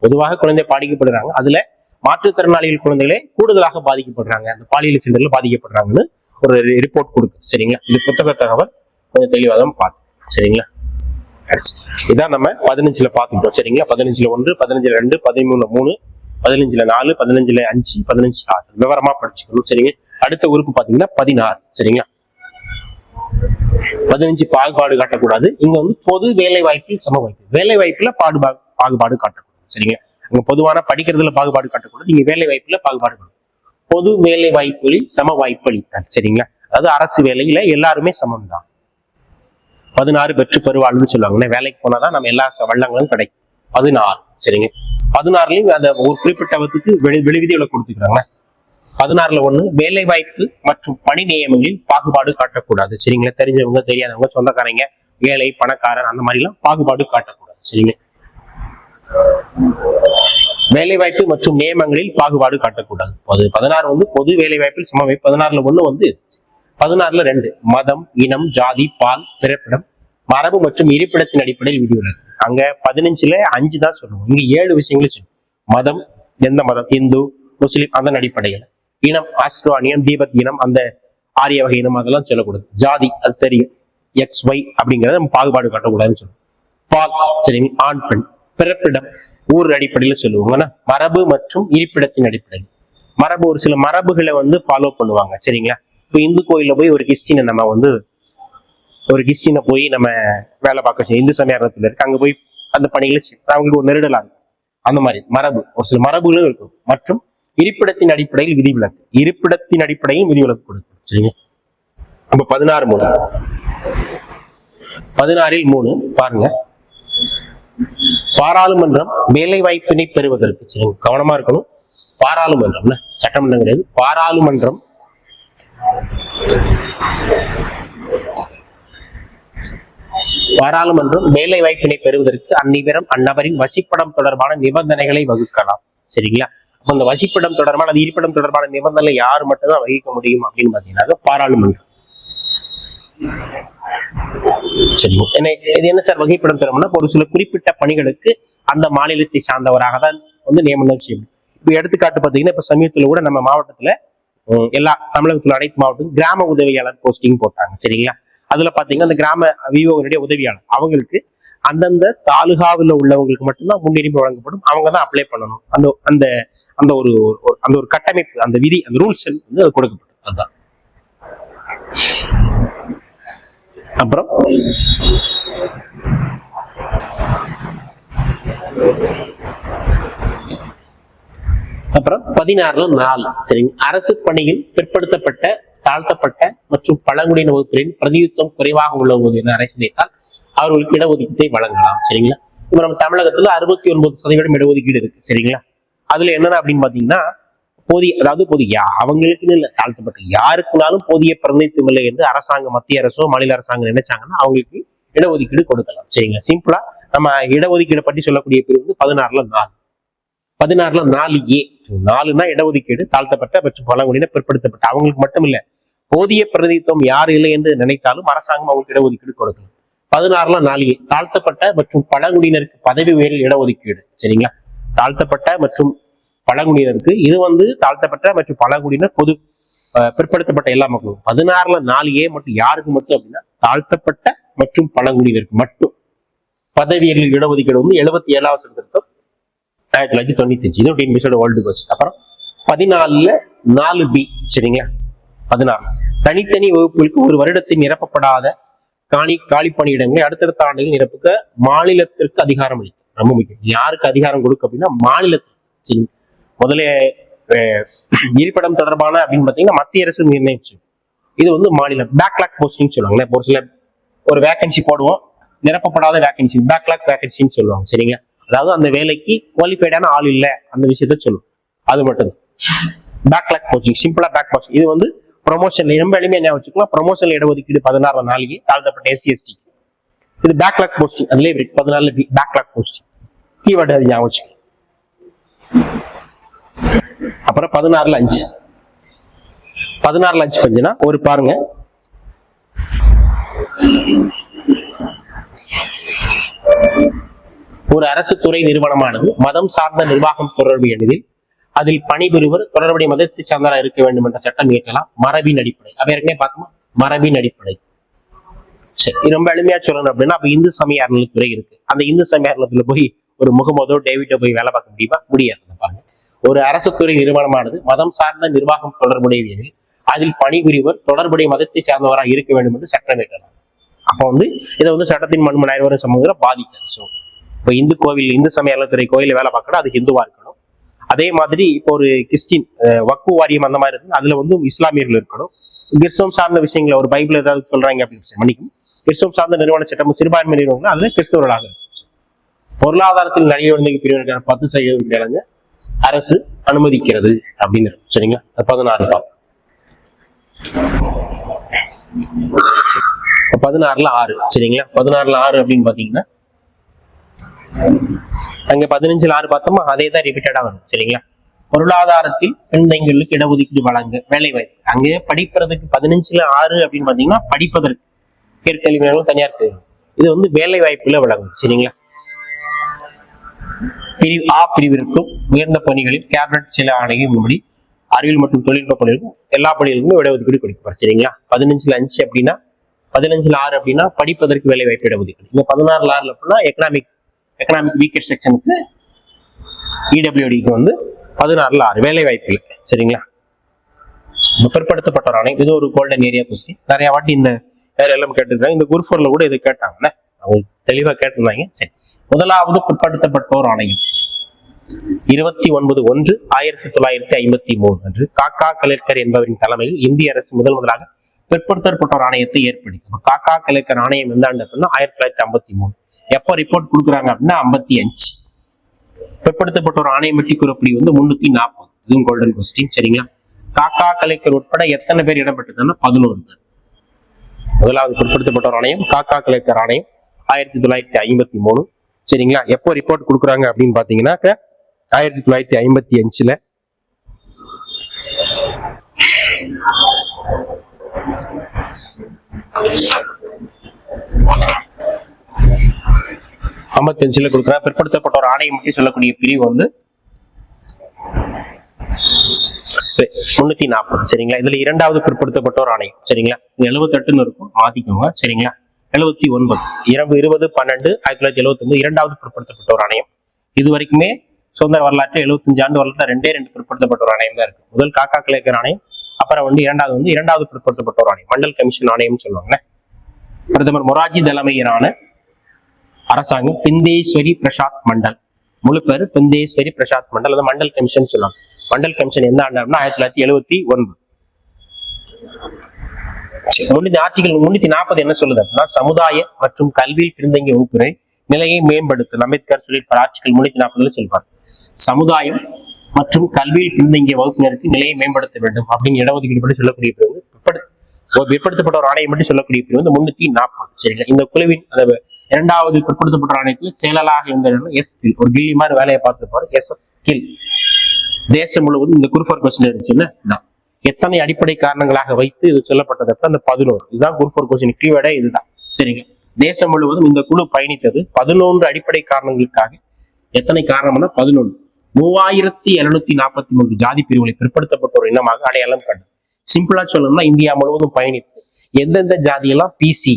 பொதுவாக குழந்தை பாதிக்கப்படுறாங்க, அதுல மாற்றுத்திறனாளிகள் குழந்தைகளே கூடுதலாக பாதிக்கப்படுறாங்க, அந்த பாலியல் சீண்டல்ல பாதிக்கப்படுறாங்கன்னு ஒரு ரிப்போர்ட் கொடுக்கு. சரிங்களா? இது புத்தக தகவல் கொஞ்சம் தெளிவாக தான் பார்த்து. சரிங்களா? இதான் நம்ம 15ல பார்த்துக்கிட்டோம். சரிங்களா? 15ல 1, 15ல 2, 13ல 3, 15ல 4, 15ல 5, 15 6 விவரமா படிச்சுக்கணும். சரிங்க? அடுத்த உறுப்பு பாத்தீங்கன்னா 16. சரிங்களா? 15 பாகுபாடு காட்டக்கூடாது. இங்க வந்து பொது வேலை வாய்ப்பில் சம வாய்ப்பு, வேலை வாய்ப்புல பாகுபாடு காட்டக்கூடாது. சரிங்களா? அங்க பொதுவான படிக்கிறதுல பாகுபாடு காட்டக்கூடாது, நீங்க வேலை வாய்ப்புல பாகுபாடு காட்டணும். பொது வேலை வாய்ப்புகளில் சம வாய்ப்பு அளித்தார். சரிங்களா? அதாவது அரசு வேலையில எல்லாருமே சமம் தான். 16 பெற்று பெறுவாள்னு சொல்லுவாங்க. வேலைக்கு போனாதான் நம்ம எல்லா வள்ளங்களும் கிடைக்கும். 16. சரிங்க. 16லயும் அந்த ஒரு குறிப்பிட்டவத்துக்கு வெளி விதிகளை கொடுத்துக்கிறாங்க. 16ல 1 வேலை வாய்ப்பு மற்றும் பணி நியமங்களில் பாகுபாடு காட்டக்கூடாது. சரிங்களா. தெரிஞ்சவங்க தெரியாதவங்க சொந்தக்காரங்க ஏழை பணக்காரர் அந்த மாதிரி எல்லாம் பாகுபாடு காட்டக்கூடாது. சரிங்க. வேலை வாய்ப்பு மற்றும் நியமங்களில் பாகுபாடு காட்டக்கூடாது. 16 பொது வேலை வாய்ப்பில் சம வாய்ப்பு. 16ல 1 16ல 2 மதம், இனம், ஜாதி, பால், பிறப்பிடம், மரபு மற்றும் இருப்பிடத்தின் அடிப்படையில் விதிவிலக்கு. அங்க 15ல 5 தான் சொல்லுவோம். இங்க 7 விஷயங்களும் சொல்லுவோம். மதம், எந்த மதம், இந்து, முஸ்லிம் அதன் அடிப்படையில். இனம் ஆஸ்ட்ரோனியம், தீபத் இனம், அந்த ஆரிய வகை இனம் அதெல்லாம் சொல்லக்கூடாது. ஜாதி அது தெரியும், XY அப்படிங்கறத நம்ம பாகுபாடு காட்டக்கூடாதுன்னு சொல்லுவோம். பால் சரிங்க, ஆண் பெண். பிறப்பிடம் ஊர் அடிப்படையில சொல்லுவாங்க. மரபு மற்றும் இருப்பிடத்தின் அடிப்படையில். மரபு ஒரு சில மரபுகளை ஃபாலோ பண்ணுவாங்க. சரிங்களா. இப்போ இந்து கோயில போய் ஒரு கிறிஸ்டினை நம்ம வேலை பார்க்க செய்யும். இந்து சமயத்துல இருக்கு, அங்க போய் அந்த பணிகளை அவங்களுக்கு ஒரு நெருடலா இருக்கும். அந்த மாதிரி மரபு ஒரு சில மரபுகளும் இருக்கும். மற்றும் இருப்பிடத்தின் அடிப்படையில் விதிவிலக்கு. இருப்பிடத்தின் அடிப்படையில் விதிவிலக்கு கொடுக்கும். சரிங்க. அப்ப 16 16ல் 3 பாருங்க. பாராளுமன்றம் வேலை வாய்ப்பினை பெறுவதற்கு. சரிங்க, கவனமா இருக்கணும். பாராளுமன்றம் சட்டமன்றம் கிடையாது. பாராளுமன்றம் வேலை வாய்ப்பினை பெறுவதற்கு அந்நபரின் வசிப்படம் தொடர்பான நிபந்தனைகளை வகுக்கலாம். சரிங்களா. அப்ப அந்த வசிப்பிடம் தொடர்பான அது இருப்பிடம் தொடர்பான நிபந்தனை யாரு மட்டும்தான் வகிக்க முடியும் அப்படின்னு பாத்தீங்கன்னா பாராளுமன்றம். சரிங்க. இது என்ன சார் வகைப்படம் பெறும்னா ஒரு சில குறிப்பிட்ட பணிகளுக்கு அந்த மாநிலத்தை சார்ந்தவராக தான் நியமனம் செய்யும். இப்ப எடுத்துக்காட்டு பாத்தீங்கன்னா இப்ப சமீபத்துல கூட நம்ம மாவட்டத்துல எல்லா தமிழகத்துல அனைத்து மாவட்டத்துக்கும் கிராம உதவியாளர் போஸ்டிங் போட்டாங்க. சரிங்களா. அதுல பாத்தீங்கன்னா அந்த கிராம விஓனுடைய உதவியாளர் அவங்களுக்கு அந்தந்த தாலுகாவில் உள்ளவங்களுக்கு மட்டும்தான் முன்னுரிமை வழங்கப்படும். அவங்க தான் அப்ளை பண்ணணும். அந்த அந்த அந்த ஒரு அந்த ஒரு கட்டமைப்பு, அந்த விதி, அந்த ரூல்ஸ் கொடுக்கப்படும். அதுதான். அப்புறம் 16ல 4 சரிங்க. அரசு பணியில் பிற்படுத்தப்பட்ட, தாழ்த்தப்பட்ட மற்றும் பழங்குடியின வகுப்புகளின் பிரதியுத்தம் குறைவாக உள்ள போது என அரசு நினைத்தால் அவர்களுக்கு இடஒதுக்கீட்டை வழங்கலாம். சரிங்களா. இப்ப நம்ம தமிழகத்துல 69% இடஒதுக்கீடு இருக்கு. சரிங்களா. அதுல என்னன்னா அப்படின்னு பாத்தீங்கன்னா அவங்களுக்குன்னு இல்ல, தாழ்த்தப்பட்ட யாருக்குனாலும் போதிய பிரதிநிதித்துவம் இல்லை என்று அரசாங்கம், மத்திய அரசோ மாநில அரசாங்கம் நினைச்சாங்கன்னா அவங்களுக்கு இடஒதுக்கீடு கொடுக்கலாம். சரிங்களா. சிம்பிளா நம்ம இடஒதுக்கீடு பற்றி சொல்லக்கூடிய பிரிவு 16ல 4. 16ல 4A 4னா இடஒதுக்கீடு தாழ்த்தப்பட்ட மற்றும் பழங்குடியினர் பிற்படுத்தப்பட்ட அவங்களுக்கு மட்டும் இல்ல, போதிய பிரதிநிதித்துவம் யார் இல்லை என்று நினைத்தாலும் அரசாங்கம் அவங்களுக்கு இடஒதுக்கீடு கொடுக்கலாம். 16ல 4A தாழ்த்தப்பட்ட மற்றும் பழங்குடியினருக்கு பதவி உயர்வில் இடஒதுக்கீடு. சரிங்களா. தாழ்த்தப்பட்ட மற்றும் பழங்குடியினருக்கு இது தாழ்த்தப்பட்ட மற்றும் பழங்குடியினர் பொது பிற்படுத்தப்பட்ட எல்லா மக்களும். 16ல 4A மட்டும் யாருக்கு மட்டும் அப்படின்னா தாழ்த்தப்பட்ட மற்றும் பழங்குடியினருக்கு மட்டும் பதவியர்களில் இடஒதுக்கீடு 77வது திருத்தம் 1995. இது வேர்ல்டு கோஸ்ட். அப்புறம் 14ல 4B சரிங்களா. 16 தனித்தனி வகுப்புகளுக்கு ஒரு வருடத்தில் நிரப்பப்படாத காலி பணியிடங்களை அடுத்தடுத்த ஆண்டுகள் நிரப்புக்க மாநிலத்திற்கு அதிகாரம் அளிக்கும். ரொம்ப முக்கியம். யாருக்கு அதிகாரம் கொடுக்க அப்படின்னா மாநிலத்துக்கு. முதல்ல இருப்பிடம் தொடர்பான அப்படின்னு பாத்தீங்கன்னா மத்திய அரசு நிர்ணயிச்சு. இது மாநிலம் பேக்லாக் போஸ்டிங் சொல்லுவாங்க. ஒரு சில ஒரு வேகன்சி போடுவோம், நிரப்பப்படாத வேகன்சி பேக்லாக் வேகன்சின்னு சொல்லுவாங்க. சரிங்களா. அதாவது அந்த வேலைக்கு குவாலிஃபைடான ஆள் இல்ல அந்த விஷயத்த சொல்லும். அது மட்டும் பேக்லாக் போஸ்டிங். சிம்பிளா பேக் போஸ்டிங். இது ப்ரொமோஷன்ல ரொம்ப எளிமையா என்ன வச்சுக்கலாம். ப்ரொமோஷன்ல இடஒதுக்கீடு 16ல 4 தாழ்த்தப்பட்ட SC/ST. இது பேக்லாக் போஸ்டிங். அதுல 14ல பேக்லாக் போஸ்டிங் கீவேர்டு அது ஞாபகம் வச்சுக்கலாம். அப்புறம் 16ல 5 கொஞ்சம்னா ஒரு பாருங்க. ஒரு அரசு துறை நிறுவனமானது மதம் சார்ந்த நிர்வாகம் தொடர்பு எனில் அதில் பணிபுரிவர் தொடர்புடைய மதத்தை சார்ந்தவராக இருக்க வேண்டும் என்ற சட்டம் இயற்றலாம். மரபின் அடிப்படை. அப்ப ஏற்கனவே பார்த்தோமா மரபின் அடிப்படை. சரி, ரொம்ப எளிமையா சொல்லணும் அப்படின்னா அப்ப இந்து சமய அறநிலைத்துறை இருக்கு. அந்த இந்து சமய அறநிலையத்துல போய் ஒரு முகமதோ டேவிட்டோ போய் வேலை பார்க்க முடியுமா? முடியாது. பாருங்க, ஒரு அரசு துறை நிறுவனமானது மதம் சார்ந்த நிர்வாகம் தொடர்புடையது எனில் அதில் பணிபுரிவர் தொடர்புடைய மதத்தை சார்ந்தவராக இருக்க வேண்டும் என்று சட்டம் இயற்றலாம். அப்ப இதை சட்டத்தின் மண்மனாயிரம் சமூகத்தில் பாதிக்காது. ஸோ இப்போ இந்து கோவில், இந்து சமய அறநிலைத்துறை கோயில வேலை பார்க்கணும், அது ஹிந்துவா இருக்கணும். அதே மாதிரி இப்போ ஒரு கிறிஸ்டின் வக்கு வாரியம் அந்த மாதிரி இருக்கு, அதுல இஸ்லாமியர்கள் இருக்கணும். கிறிஸ்தவம் சார்ந்த விஷயங்களை ஒரு பைபிள் ஏதாவது சொல்றாங்க அப்படின்னு மன்னிக்கும், கிறிஸ்தவம் சார்ந்த நிறுவன சட்டம் சிறுபான்மை நிறுவனங்கள் அதுல கிறிஸ்தவர்களாக இருக்கும். பொருளாதாரத்தில் நலிவடைந்த பிரிவினருக்கான 10% வேலைங்க அரசு அனுமதிக்கிறது அப்படின்னு இருக்கும். சரிங்களா? 16 தான். 16ல 6. சரிங்களா? 16ல 6 அப்படின்னு பாத்தீங்கன்னா அங்க 15ல 6 பார்த்தோமா, அதே தான் ரிப்பீட்டடா வரும். சரிங்களா? பொருளாதாரத்தில் பின்தங்கியவர்களுக்கு இடஒதுக்கீடு வழங்க வேலை வாய்ப்பு. அங்கே படிக்கிறதுக்கு 15ல 6 அப்படின்னு பாத்தீங்கன்னா படிப்பதற்கு உயர்கல்வி நிறுவனம் தனியார் பிரிவு. இது வந்து வேலை வாய்ப்புல வழங்கும். சரிங்களா? பிரிவு ஆ பிரிவிற்கும் உயர்ந்த பணிகளில் கேபினட் சில ஆணையம் முன்படி அறிவியல் மற்றும் தொழில்நுட்ப பணிகளுக்கும் எல்லா பணிகளுக்கும் இடஒதுக்கீடு கொடுப்பார். சரிங்களா? 15ல 5 அப்படின்னா 15ல 6 அப்படின்னா படிப்பதற்கு வேலை வாய்ப்பு இடஒதுக்கீடு. இங்க 16ல 6 அப்படின்னா எக்கனாமிக் வீக்கர் செக்ஷனுக்கு இடபிள்யூடிக்கு வந்து 16ல 6 வேலை வாய்ப்பு இல்லை. சரிங்களா? பிற்படுத்தப்பட்டவர் ஆணையம் இது ஒரு கோல்டன் ஏரியா கொஸ்டின். நிறைய வாட்டி இந்த வேற எல்லாம் கேட்டிருக்காங்க. இந்த குரூப் 4ல கூட இது கேட்டாங்கல்ல, அவங்க தெளிவா கேட்டிருந்தாங்க. சரி, முதலாவது பிற்படுத்தப்பட்டோர் ஆணையம் 29/1/1953 அன்று காக்கா கலேர்கர் என்பவரின் தலைமையில் இந்திய அரசு முதலாக பிற்படுத்தப்பட்டோர் ஆணையத்தை ஏற்படுத்தி. காக்கா கலேர்கர் ஆணையம் எந்த ஆண்டு அப்படின்னா 1953. எப்போ ரிப்போர்ட் கொடுக்குறாங்க அப்படின்னா 55. பிற்படுத்தப்பட்டோர் ஆணையம் பற்றி கூறப்படி வந்து 340. இதுவும் கோல்டன் கொஸ்டின். சரிங்களா? காக்கா கலேர்கர் உட்பட எத்தனை பேர் இடம்பெற்றதுன்னா 11 பேர். முதலாவது பிற்படுத்தப்பட்டோர் ஆணையம் காக்கா கலேர்கர் ஆணையம் 1953. சரிங்களா? எப்போ ரிப்போர்ட் கொடுக்குறாங்க அப்படின்னு பாத்தீங்கன்னா 1955ல. கொடுக்குறாங்க. பிற்படுத்தப்பட்ட ஒரு ஆணையம் பற்றி சொல்லக்கூடிய பிரிவு வந்து 340. சரிங்களா? இதுல இரண்டாவது பிற்படுத்தப்பட்ட ஒரு ஆணையம். சரிங்களா? 78ன்னு இருக்கும், மாத்திக்கோங்க. சரிங்களா? 79 20/12/1979 இரண்டாவது பிற்படுத்தப்பட்ட ஒரு ஆணையம். இது வரைக்குமே சுதந்திர வரலாற்று 75 ஆண்டு வரலாற்று 2 பிற்படுத்தப்பட்ட ஒரு ஆணையம் தான் இருக்கு. முதல் காக்கா கலேர்கர் ஆணையம், அப்புறம் வந்து இரண்டாவது பிற்படுத்தப்பட்ட ஒரு ஆணையம் மண்டல் கமிஷன் ஆணையம் சொல்லுவாங்க. பிரதமர் மொரார்ஜி தலைமையிலான அரசாங்கம் பிந்தேஸ்வரி பிரசாத் மண்டல், முழு பேரு பிந்தேஸ்வரி பிரசாத் மண்டல், அது மண்டல் கமிஷன் சொல்லுவாங்க. மண்டல் கமிஷன் எந்த ஆண்டு அப்படின்னா 1979. ஆர்டிகல் 340 என்ன சொல்லுது அப்படின்னா சமுதாய மற்றும் கல்வியில் பின்தங்கிய வகுப்பினை நிலையை மேம்படுத்தும். அம்பேத்கர் சொல்லியிருப்பார் ஆர்டிகல் 340 சொல்வார். சமுதாயம் மற்றும் கல்வியில் பின்தங்கிய வகுப்பினருக்கு நிலையை மேம்படுத்த வேண்டும் அப்படின்னு இடஒதுக்கீடு பற்றி சொல்லக்கூடிய பிரிவு பிற்படுத்தப்பட்ட ஒரு ஆணையம் பற்றி சொல்லக்கூடிய பிரிவு வந்து 340. சரிங்களா? இந்த குழுவின் இரண்டாவது பிற்படுத்தப்பட்ட ஆணையத்தில் செயலாளராக இருந்த எஸ்-கில், ஒரு கில்லி மாதிரி வேலையை பார்த்துருப்பாரு. எஸ்-கில் தேசம் முழுவதும் இந்த குரூப் 4 கொஸ்டின் இருந்துச்சுன்னா எத்தனை அடிப்படை காரணங்களாக வைத்து இது சொல்லப்பட்டது அந்த 11. இதுதான் குரூப் 4 கொஸ்டின் கீவேர்டே இதுதான். சரிங்க? தேசம் முழுவதும் இந்த குழு பயணித்தது 11 அடிப்படை காரணங்களுக்காக. எத்தனை காரணம்னா 11. 3743 ஜாதி பிரிவுகளை பிற்படுத்தப்பட்ட ஒரு இனமாக அடையாளம் கண்டது. சிம்பிளா சொல்லணும்னா இந்தியா முழுவதும் பயணித்து எந்தெந்த ஜாதியெல்லாம் பிசி,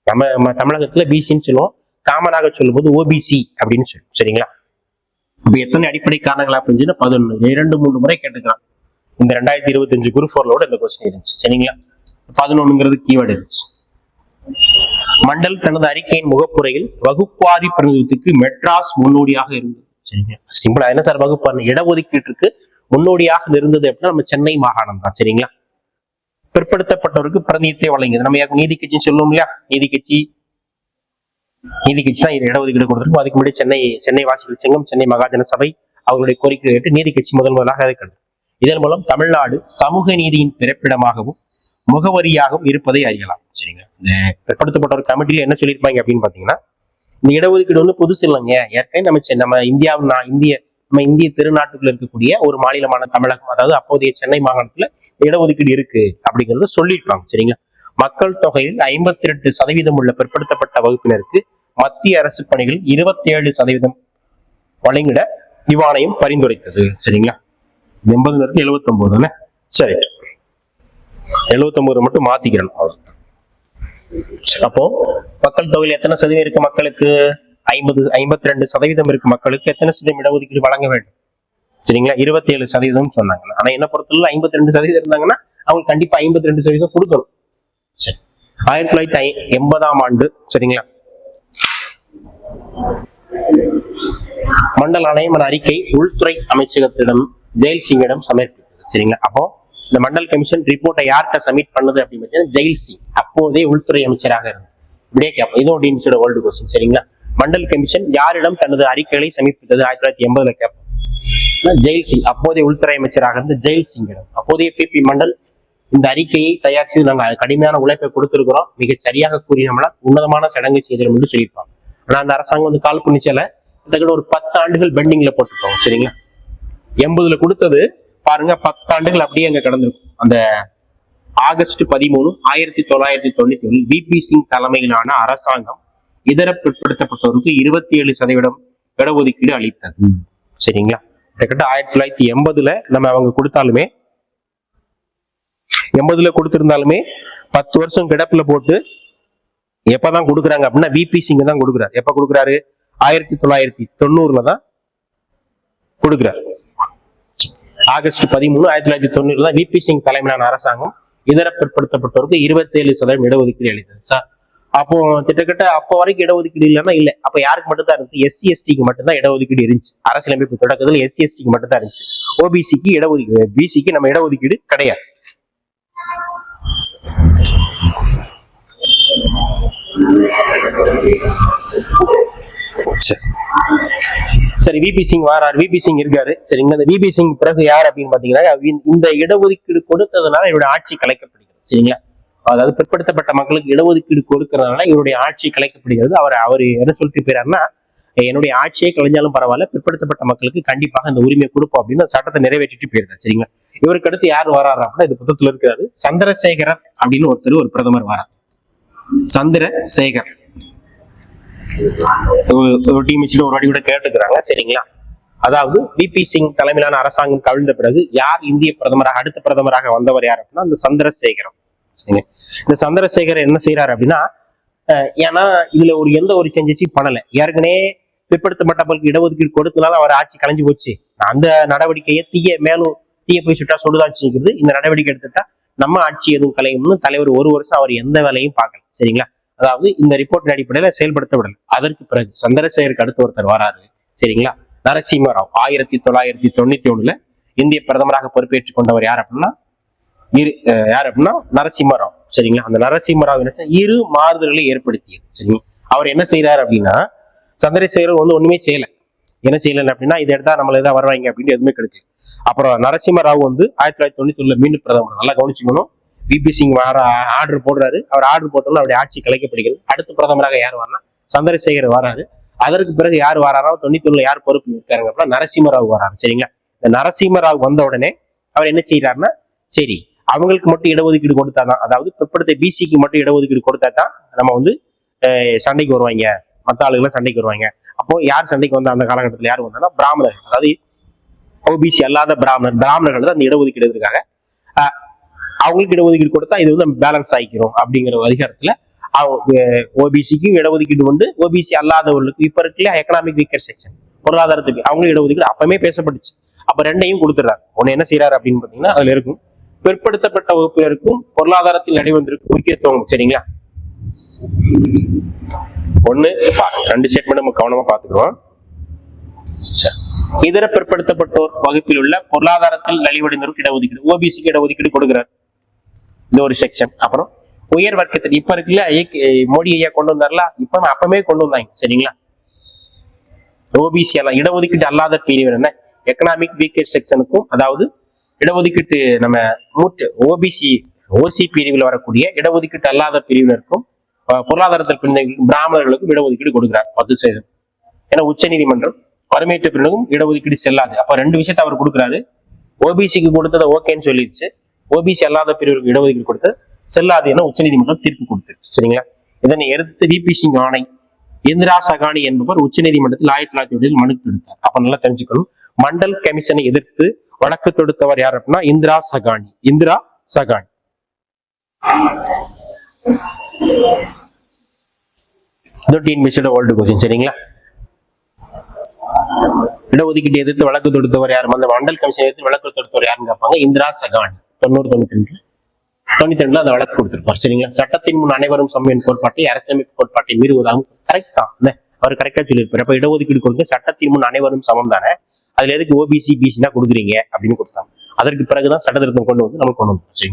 நம்ம தமிழகத்துல பிசின்னு சொல்லுவோம், காமனாக சொல்லும் போது ஓபிசி அப்படின்னு சொல்லுவோம். சரிங்களா? இப்ப எத்தனை அடிப்படை காரணங்களா புரிஞ்சுன்னா 11. 2-3 முறை கேட்டுக்கலாம். இந்த 2025 குரூப் 4 இந்த கொஸ்டின் இருந்துச்சு. சரிங்களா? 11ங்கிறது கீவேர்டு இருந்துச்சு. மண்டல் தனது அறிக்கையின் முகப்புரையில் வகுப்பாரி பிரதிநிதித்துவத்துக்கு மெட்ராஸ் முன்னோடியாக இருந்தது. சரிங்களா? சிம்பிளா என்ன சார் வகுப்பாரி இடஒதுக்கீட்டுக்கு முன்னோடியாக இருந்தது அப்படின்னா நம்ம சென்னை மாகாணம் தான். சரிங்களா? பிற்படுத்தப்பட்டவருக்கு பிரதிநிதித்துவம் வழங்கியது. நம்ம நீதி கட்சின்னு சொல்லுவோம் இல்லையா? நீதி கட்சி தான் இடஒதுக்கீடு கொடுத்திருக்கும். அதுக்கு முன்னாடி சென்னை வாசிகள் சங்கம், சென்னை மகாஜன சபை அவர்களுடைய கோரிக்கை கேட்டு நீதி கட்சி முதலாக அதை கண்டது. இதன் மூலம் தமிழ்நாடு சமூக நீதியின் பிறப்பிடமாகவும் முகவரியாகவும் இருப்பதை அறியலாம். சரிங்க? இந்த பிற்படுத்தப்பட்ட ஒரு கமிட்டியில என்ன சொல்லியிருப்பாங்க அப்படின்னு பாத்தீங்கன்னா, இந்த இடஒதுக்கீடு வந்து புதுசு இல்லைங்க. ஏற்கனவே நம்ம இந்திய திருநாட்டுக்குள்ள இருக்கக்கூடிய ஒரு மாநிலமான தமிழகம், அதாவது அப்போதைய சென்னை மாகாணத்துல இடஒதுக்கீடு இருக்கு அப்படிங்கறத சொல்லியிருப்பாங்க. சரிங்களா? மக்கள் தொகையில் 52% உள்ள பிற்படுத்தப்பட்ட வகுப்பினருக்கு மத்திய அரசு பணிகள் 27% வழங்கிட இவ்வாணையம் பரிந்துரைத்தது. சரிங்களா? 80 79. சரி, 79 மட்டும் மாத்திக்கிறோம். அப்போ மக்கள் தொகையில் எத்தனை சதவீதம் இருக்கு மக்களுக்கு? 52% இருக்கு மக்களுக்கு. எத்தனை சதவீதம் இடஒதுக்கீடு வழங்க வேண்டும்? சரிங்களா? 27% சொன்னாங்க. ஆனா என்ன பொறுத்தவரை 52% இருந்தாங்கன்னா அவங்க கண்டிப்பா 52% கொடுக்கணும். சரி, 1980ஆம் ஆண்டு சரிங்களா மண்டல் ஆணையம் அறிக்கை உள்துறை அமைச்சகத்திடம் ஜெயில் சிங்கிடம் சமர்ப்பித்தது. சரிங்களா? அப்போ இந்த மண்டல் கமிஷன் ரிப்போர்ட்டை யார்கிட்ட சப்மிட் பண்ணது அப்படின்னு பார்த்தீங்கன்னா ஜெயில் சிங், அப்போதே உள்துறை அமைச்சராக இருந்தார். இப்படியே கேட்போம். இதோ வேர்ல்டு கொஸ்டின். சரிங்களா? மண்டல் கமிஷன் யாரிடம் தனது அறிக்கைகளை சமர்ப்பித்தது? 1980 கேட்போம். ஜெயில் சிங், அப்போதைய உள்துறை அமைச்சராக இருந்த ஜெயில் சிங்கிடம். அப்போதைய பிபி மண்டல் இந்த அறிக்கையை தயார் செய்து நாங்கள் கடுமையான உழைப்பை கொடுத்திருக்கிறோம், மிக சரியாக கூறினோம்னா உன்னதமான சடங்கு செய்திடும் என்று சொல்லியிருப்பாங்க. ஆனா அந்த அரசாங்கம் வந்து கால் புண்ணிச்சல கிட்டத்தட்ட ஒரு 10 ஆண்டுகள் பெண்டிங்ல போட்டுருக்கோம். சரிங்களா? 80 கொடுத்தது பாருங்க, 10 ஆண்டுகள் அப்படியே அங்க கடந்திருக்கும். அந்த ஆகஸ்ட் 13, 1991 விபி சிங் தலைமையிலான அரசாங்கம் இதர பிற்படுத்தப்பட்டோருக்கு 27% இடஒதுக்கீடு அளித்தது. சரிங்களா? கிட்டத்தட்ட 1980 நம்ம அவங்க கொடுத்தாலுமே 80 கொடுத்திருந்தாலுமே 10 வருஷம் கிடப்புல போட்டு எப்பதான் கொடுக்குறாங்க அப்படின்னா விபி சிங் தான் கொடுக்குறாரு. எப்ப கொடுக்குறாரு? 1990 தான் கொடுக்குறாரு. ஆகஸ்ட் 13, 1990 தான் விபி சிங் தலைமையிலான அரசாங்கம் இதர பிற்படுத்தப்பட்டோருக்கு 27% இடஒதுக்கீடு அளித்தது. சார் அப்போ கிட்டத்தட்ட அப்போ வரைக்கும் இடஒதுக்கீடு இல்லைன்னா இல்லை. அப்ப யாருக்கு மட்டும் தான் இருந்துச்சு? எஸ்சி எஸ்டிக்கு மட்டும்தான் இடஒதுக்கீடு இருந்துச்சு. அரசியலமைப்பு தொடக்கத்தில் எஸ்சி எஸ்டிக்கு மட்டும் தான் இருந்துச்சு. ஓபிசிக்கு இடஒதுக்கீடு, பிசிக்கு நம்ம இடஒதுக்கீடு கிடையாது. சரி, விபி சிங் வாரார், விபி சிங் இருக்காரு. சரிங்களா? இந்த விபி சிங் பிறகு யார் அப்படின்னு பாத்தீங்கன்னா, இந்த இடஒதுக்கீடு கொடுத்ததுனால இவருடைய ஆட்சி கலைக்கப்படுகிறது. சரிங்களா? அதாவது பிற்படுத்தப்பட்ட மக்களுக்கு இடஒதுக்கீடு கொடுக்கறதுனால இவருடைய ஆட்சி கலைக்கப்படுகிறது. அவர் என்ன சொல்லிட்டு போயிறாருன்னா, என்னுடைய ஆட்சியே கலைஞ்சாலும் பரவாயில்ல, பிற்படுத்தப்பட்ட மக்களுக்கு கண்டிப்பாக இந்த உரிமையை கொடுப்போம் அப்படின்னு சட்டத்தை நிறைவேற்றிட்டு போயிருந்தார். சரிங்களா? இவருக்கு அடுத்து யார் வராரு அப்படின்னா, இது புத்தகத்துல இருக்கிறாரு, சந்திரசேகரர் அப்படின்னு ஒரு பிரதமர் வரார். சந்திரசேகர் ஒரு டீம் வச்சுட்டு ஒரு வாட்டி கூட கேட்டுக்கிறாங்க. சரிங்களா? அதாவது விபி சிங் தலைமையிலான அரசாங்கம் கவிழ்ந்த பிறகு யார் இந்திய பிரதமராக அடுத்த பிரதமராக வந்தவர் யார் அப்படின்னா, அந்த சந்திரசேகரம். இந்த சந்திரசேகர் என்ன செய்யறாரு அப்படின்னா, ஏன்னா இதுல எந்த ஒரு சேஞ்சஸையும் பண்ணல. ஏற்கனவே பிற்படுத்தப்பட்ட மக்களுக்கு இடஒதுக்கீடு கொடுத்தனால அவர் ஆட்சி கலைஞ்சு போச்சு. அந்த நடவடிக்கையை மேலும் தீய போய் சுட்டா சொல்லுதான் செய்கிறது. இந்த நடவடிக்கை எடுத்துட்டா நம்ம ஆட்சி எதுவும் கலையும்னு தலைவர் 1 வருஷம் அவர் எந்த வேலையும் பார்க்கல. சரிங்களா? அதாவது இந்த ரிப்போர்ட் அடிப்படையில செயல்படுத்த விடல. அதற்கு பிறகு சந்திரசேகருக்கு அடுத்த ஒருத்தர் வராரு. சரிங்களா? நரசிம்மராவ் 1991 இந்திய பிரதமராக பொறுப்பேற்றுக் கொண்டவர் யார் அப்படின்னா நரசிம்மராவ். சரிங்களா? அந்த நரசிம்மராவ் என்ன இரு மாறுதல்களை ஏற்படுத்தியது. சரிங்களா? அவர் என்ன செய்யறாரு அப்படின்னா, சந்திரசேகர் ஒண்ணுமே செய்யல. என்ன செய்யல அப்படின்னா, இதை எடுத்தா நம்மள ஏதாவது வருவாங்க அப்படின்னு எதுவுமே கிடைக்கல. அப்புறம் நரசிம்மராவ் 1991 மீண்டும் பிரதமர். நல்லா கவனிச்சுக்கணும். விபி சிங் ஆர்டர் போடுறாரு. அவர் ஆர்டர் போட்டோம்னா அவருடைய ஆட்சி கலைக்கப்படுகிறது. அடுத்த பிரதமராக யார் வரனா, சந்திரசேகர் வராரு. அதற்கு பிறகு யார் வராரோ 91 யார் பொறுப்பு இருக்காங்க அப்படின்னா நரசிம்மராவ் வராரு. சரிங்களா? இந்த நரசிம்மராவ் வந்த உடனே அவர் என்ன செய்யறாருன்னா, சரி அவங்களுக்கு மட்டும் இடஒதுக்கீடு கொடுத்தாதான், அதாவது பிற்படுத்த பிசிக்கு மட்டும் இடஒதுக்கீடு கொடுத்தா தான் நம்ம சண்டைக்கு வருவாங்க, மற்ற ஆளுகள்லாம் சண்டைக்கு வருவாங்க. அப்போ யார் சண்டைக்கு வந்தா அந்த காலகட்டத்தில் யார் வந்தாங்கன்னா பிராமணர்கள், அதாவது ஓபிசி அல்லாத பிராமணர்கள் தான் அந்த இடஒதுக்கீடு இருக்காங்க. அவங்களுக்கு இடஒதுக்கீடு கொடுத்தா இது நம்ம பேலன்ஸ் ஆகிக்கிறோம் அப்படிங்கிற அதிகாரத்துல ஓபிசிக்கும் இடஒதுக்கீடு உண்டு, ஓபிசி அல்லாதவர்களுக்கு இப்ப இருக்குல்ல எக்கனாமிக் வீக்கர் செக்ஷன் பொருளாதாரத்துக்கு அவங்களும் இடஒதுக்கீடு அப்பவே பேசப்பட்டுச்சு. அப்ப ரெண்டையும் கொடுத்துறாரு. ஒன்னு என்ன செய்யறாரு அப்படின்னு பாத்தீங்கன்னா, அதுல இருக்கும் பிற்படுத்தப்பட்ட வகுப்பினருக்கும் பொருளாதாரத்தில் நடைவந்திருக்கும் முக்கியத்துவம். சரிங்களா? ஒண்ணு ரெண்டு ஸ்டேட்மெண்ட் நம்ம கவனமா பாத்துக்கிறோம். இதர பிற்படுத்தப்பட்டோர் வகுப்பில் உள்ள பொருளாதாரத்தில் நலிவடைந்தோருக்கு இடஒதுக்கீடு, ஓபிசிக்கு இடஒதுக்கீடு கொடுக்கிறார். இந்த ஒரு செக்ஷன். அப்புறம் உயர் வர்க்கத்தில் இப்ப இருக்குல்ல மோடி ஐயா கொண்டு வந்தார்ல, இப்ப அப்பவே கொண்டு வந்தாங்க. சரிங்களா? ஓபிசி எல்லாம் இடஒதுக்கீடு அல்லாத பிரிவினர் என்ன எக்கனாமிக் வீக்கர் செக்ஷனுக்கும், அதாவது இடஒதுக்கீட்டு நம்ம ஓசி பிரிவில் வரக்கூடிய இடஒதுக்கீட்டு அல்லாத பிரிவினருக்கும் பொருளாதாரத்தில் பிராமணர்களுக்கும் இடஒதுக்கீடு கொடுக்கிறார் 10%. ஏன்னா உச்ச நீதிமன்றம் வறுமையற்ற பிரிவினருக்கும் இடஒதுக்கீடு செல்லாது. அப்ப 2 விஷயத்தை அவர் கொடுக்குறாரு. ஓபிசிக்கு கொடுத்ததை ஓகேன்னு சொல்லிடுச்சு, ஓபிசி அல்லாத பிரிவுகளுக்கு இடஒதுக்கீடு கொடுத்தது செல்லாது என உச்ச நீதிமன்றம் தீர்ப்பு கொடுத்தது. சரிங்களா? இதனை எதிர்த்து விபி சிங் ஆணை இந்திரா சகானி என்பவர் உச்ச நீதிமன்றத்தில் 1901 மனு தொடுத்தார். அப்ப நல்லா தெரிஞ்சுக்கணும், மண்டல் கமிஷனை எதிர்த்து வழக்கு தொடுத்தவர் யார் அப்படின்னா இந்திரா சகானி. சரிங்களா? இடஒதுக்கீடு எதிர்த்து வழக்கு தொடுத்தவர் யார், அந்த மண்டல் கமிஷனை எதிர்த்து வழக்கு தொடுத்தவர் யாருன்னு கேட்பாங்க, இந்திரா சகானி. 92 அந்த வழக்கு கொடுத்திருப்பார். சரிங்களா? சட்டத்தின் முன் அனைவரும் சமம் கோட்பாட்டை அரசியலமைப்பு கோட்பாட்டை மீறுவதாகவும் கரெக்ட் தான், அவர் கரெக்டா சொல்லியிருப்பார். அப்ப இடஒதுக்கீடு கொடுத்து சட்டத்தின் முன் அனைவரும் சமம் தானே, அதுல எதுக்கு ஓபிசி பிசி தான் கொடுக்குறீங்க அப்படின்னு கொடுத்தாங்க. அதற்கு பிறகுதான் சட்ட திருத்தம் கொண்டு வந்து.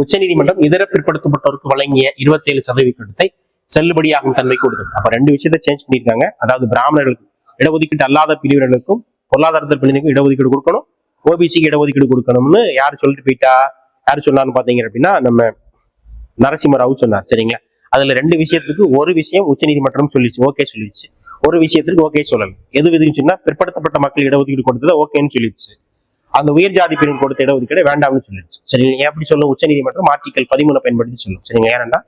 உச்ச நீதிமன்றம் இதர பிற்படுத்தப்பட்டோருக்கு வழங்கிய 27% செல்லுபடியாகும் தன்மை கொடுத்தது. அப்ப ரெண்டு விஷயத்தை சேஞ்ச் பண்ணியிருக்காங்க. அதாவது பிராமணர்களுக்கு இடஒதுக்கீடு அல்லாத பிரிவினர்களுக்கும் பொருளாதாரத்தில் பிரிவினருக்கும் இடஒதுக்கீடு கொடுக்கணும், ஓபிசிக்கு இடஒதுக்கீடு கொடுக்கணும்னு யார் சொல்லிட்டு போயிட்டா, யாரு சொன்னான்னு பாத்தீங்க அப்படின்னா நம்ம நரசிம்ம ராவ் சொன்னார். சரிங்களா? அதுல ரெண்டு விஷயத்துக்கு ஒரு விஷயம் உச்சநீதிமன்றம் சொல்லிச்சு, ஓகே சொல்லிடுச்சு. ஒரு விஷயத்துக்கு ஓகே சொல்லல. எது எதுன்னு சொன்னா பிற்படுத்தப்பட்ட மக்கள் இடஒதுக்கீடு கொடுத்தது ஓகேன்னு சொல்லிடுச்சு, அந்த உயர் ஜாதி பிரிவு கொடுத்த இடஒதுக்கீடு வேண்டாம்னு சொல்லிடுச்சு. சரிங்களா? எப்படி சொல்லும் உச்சநீதிமன்றம் ஆர்டிகல் 13 பயன்படுத்தி சொல்லும். சரிங்களா? ஏன்னா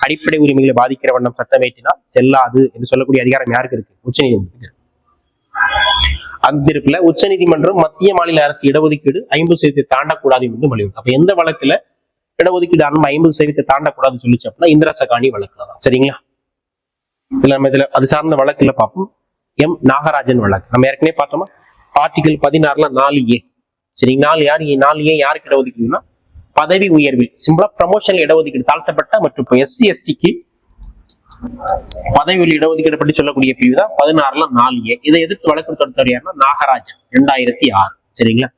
அடிப்படை உரிமைகளை பாதிக்கிற வண்ணம் சட்டம் ஏற்றினால் செல்லாது என்று சொல்லக்கூடிய அதிகாரம் யாருக்கு இருக்கு? உச்சநீதிமன்றத்துக்கு. அந்த இருக்குல்ல உச்சநீதிமன்றம் மத்திய மாநில அரசு இடஒதுக்கீடு 50% தாண்டக்கூடாது என்று வலியுறுத்தும். அப்ப எந்த வழக்குல இடஒதுக்கீடு 50% தாண்டக்கூடாதுன்னு சொல்லிச்சு அப்படின்னா இந்திரா சகானி வழக்குல தான். சரிங்களா? இல்ல நம்ம இதுல அது சார்ந்த வழக்குல பார்ப்போம். எம் நாகராஜன் வழக்கு நம்ம ஏற்கனவே பார்த்தோமா, ஆர்டிகல் 16ல 4A. சரி, 4A யாருக்கு இடஒதுக்கீடுனா பதவி உயர்வில் சிம்பிளா ப்ரமோஷன் இடஒதுக்கீடு தாழ்த்தப்பட்ட மற்றும் எஸ்சி எஸ்டிக்கு பதவி இடஒதுக்கீடு பற்றி சொல்லக்கூடிய பிரிவு தான் 16ல 4A. இதை எதிர்த்து வழக்கு தொடுத்தவர் யாருன்னா நாகராஜன், 2006. சரிங்களா?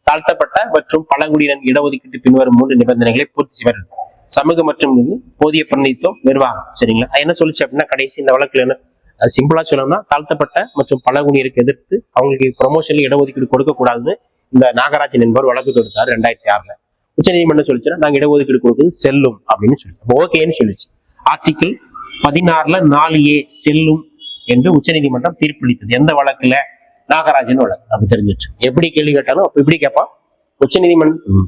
தாழ்த்தப்பட்ட மற்றும் பழங்குடியினர் இடஒதுக்கீட்டு பின்வரும் 3 நிபந்தனைகளை பூர்த்தி செய்வார்: சமூக மற்றும் போதிய பிரதிநிதித்துவம், நிர்வாகம். சரிங்களா? என்ன சொல்லிச்சு அப்படின்னா கடைசி இந்த வழக்குல என்ன சிம்பிளா சொல்லணும்னா தாழ்த்தப்பட்ட மற்றும் பழங்குடியினருக்கு எதிர்த்து அவங்களுக்கு ப்ரமோஷன்ல இடஒதுக்கீடு கொடுக்க கூடாதுன்னு இந்த நாகராஜன் என்பவர் வழக்கு தொடுத்தார் 2006ல. உச்சநீதிமன்றம் சொல்லிச்சுன்னா நாங்க இடஒதுக்கீடு கொடுக்குறது செல்லும் அப்படின்னு சொல்லி ஓகேன்னு சொல்லிச்சு. ஆர்டிகிள் 16ல 4A செல்லும் என்று உச்சநீதிமன்றம் தீர்ப்பளித்தது. எந்த வழக்குல? நாகராஜன் வழக்கு. அப்படி தெரிஞ்சு வச்சு எப்படி கேள்வி கேட்டாலும் அப்ப எப்படி கேட்பான் உச்சநீதிமன்றம்,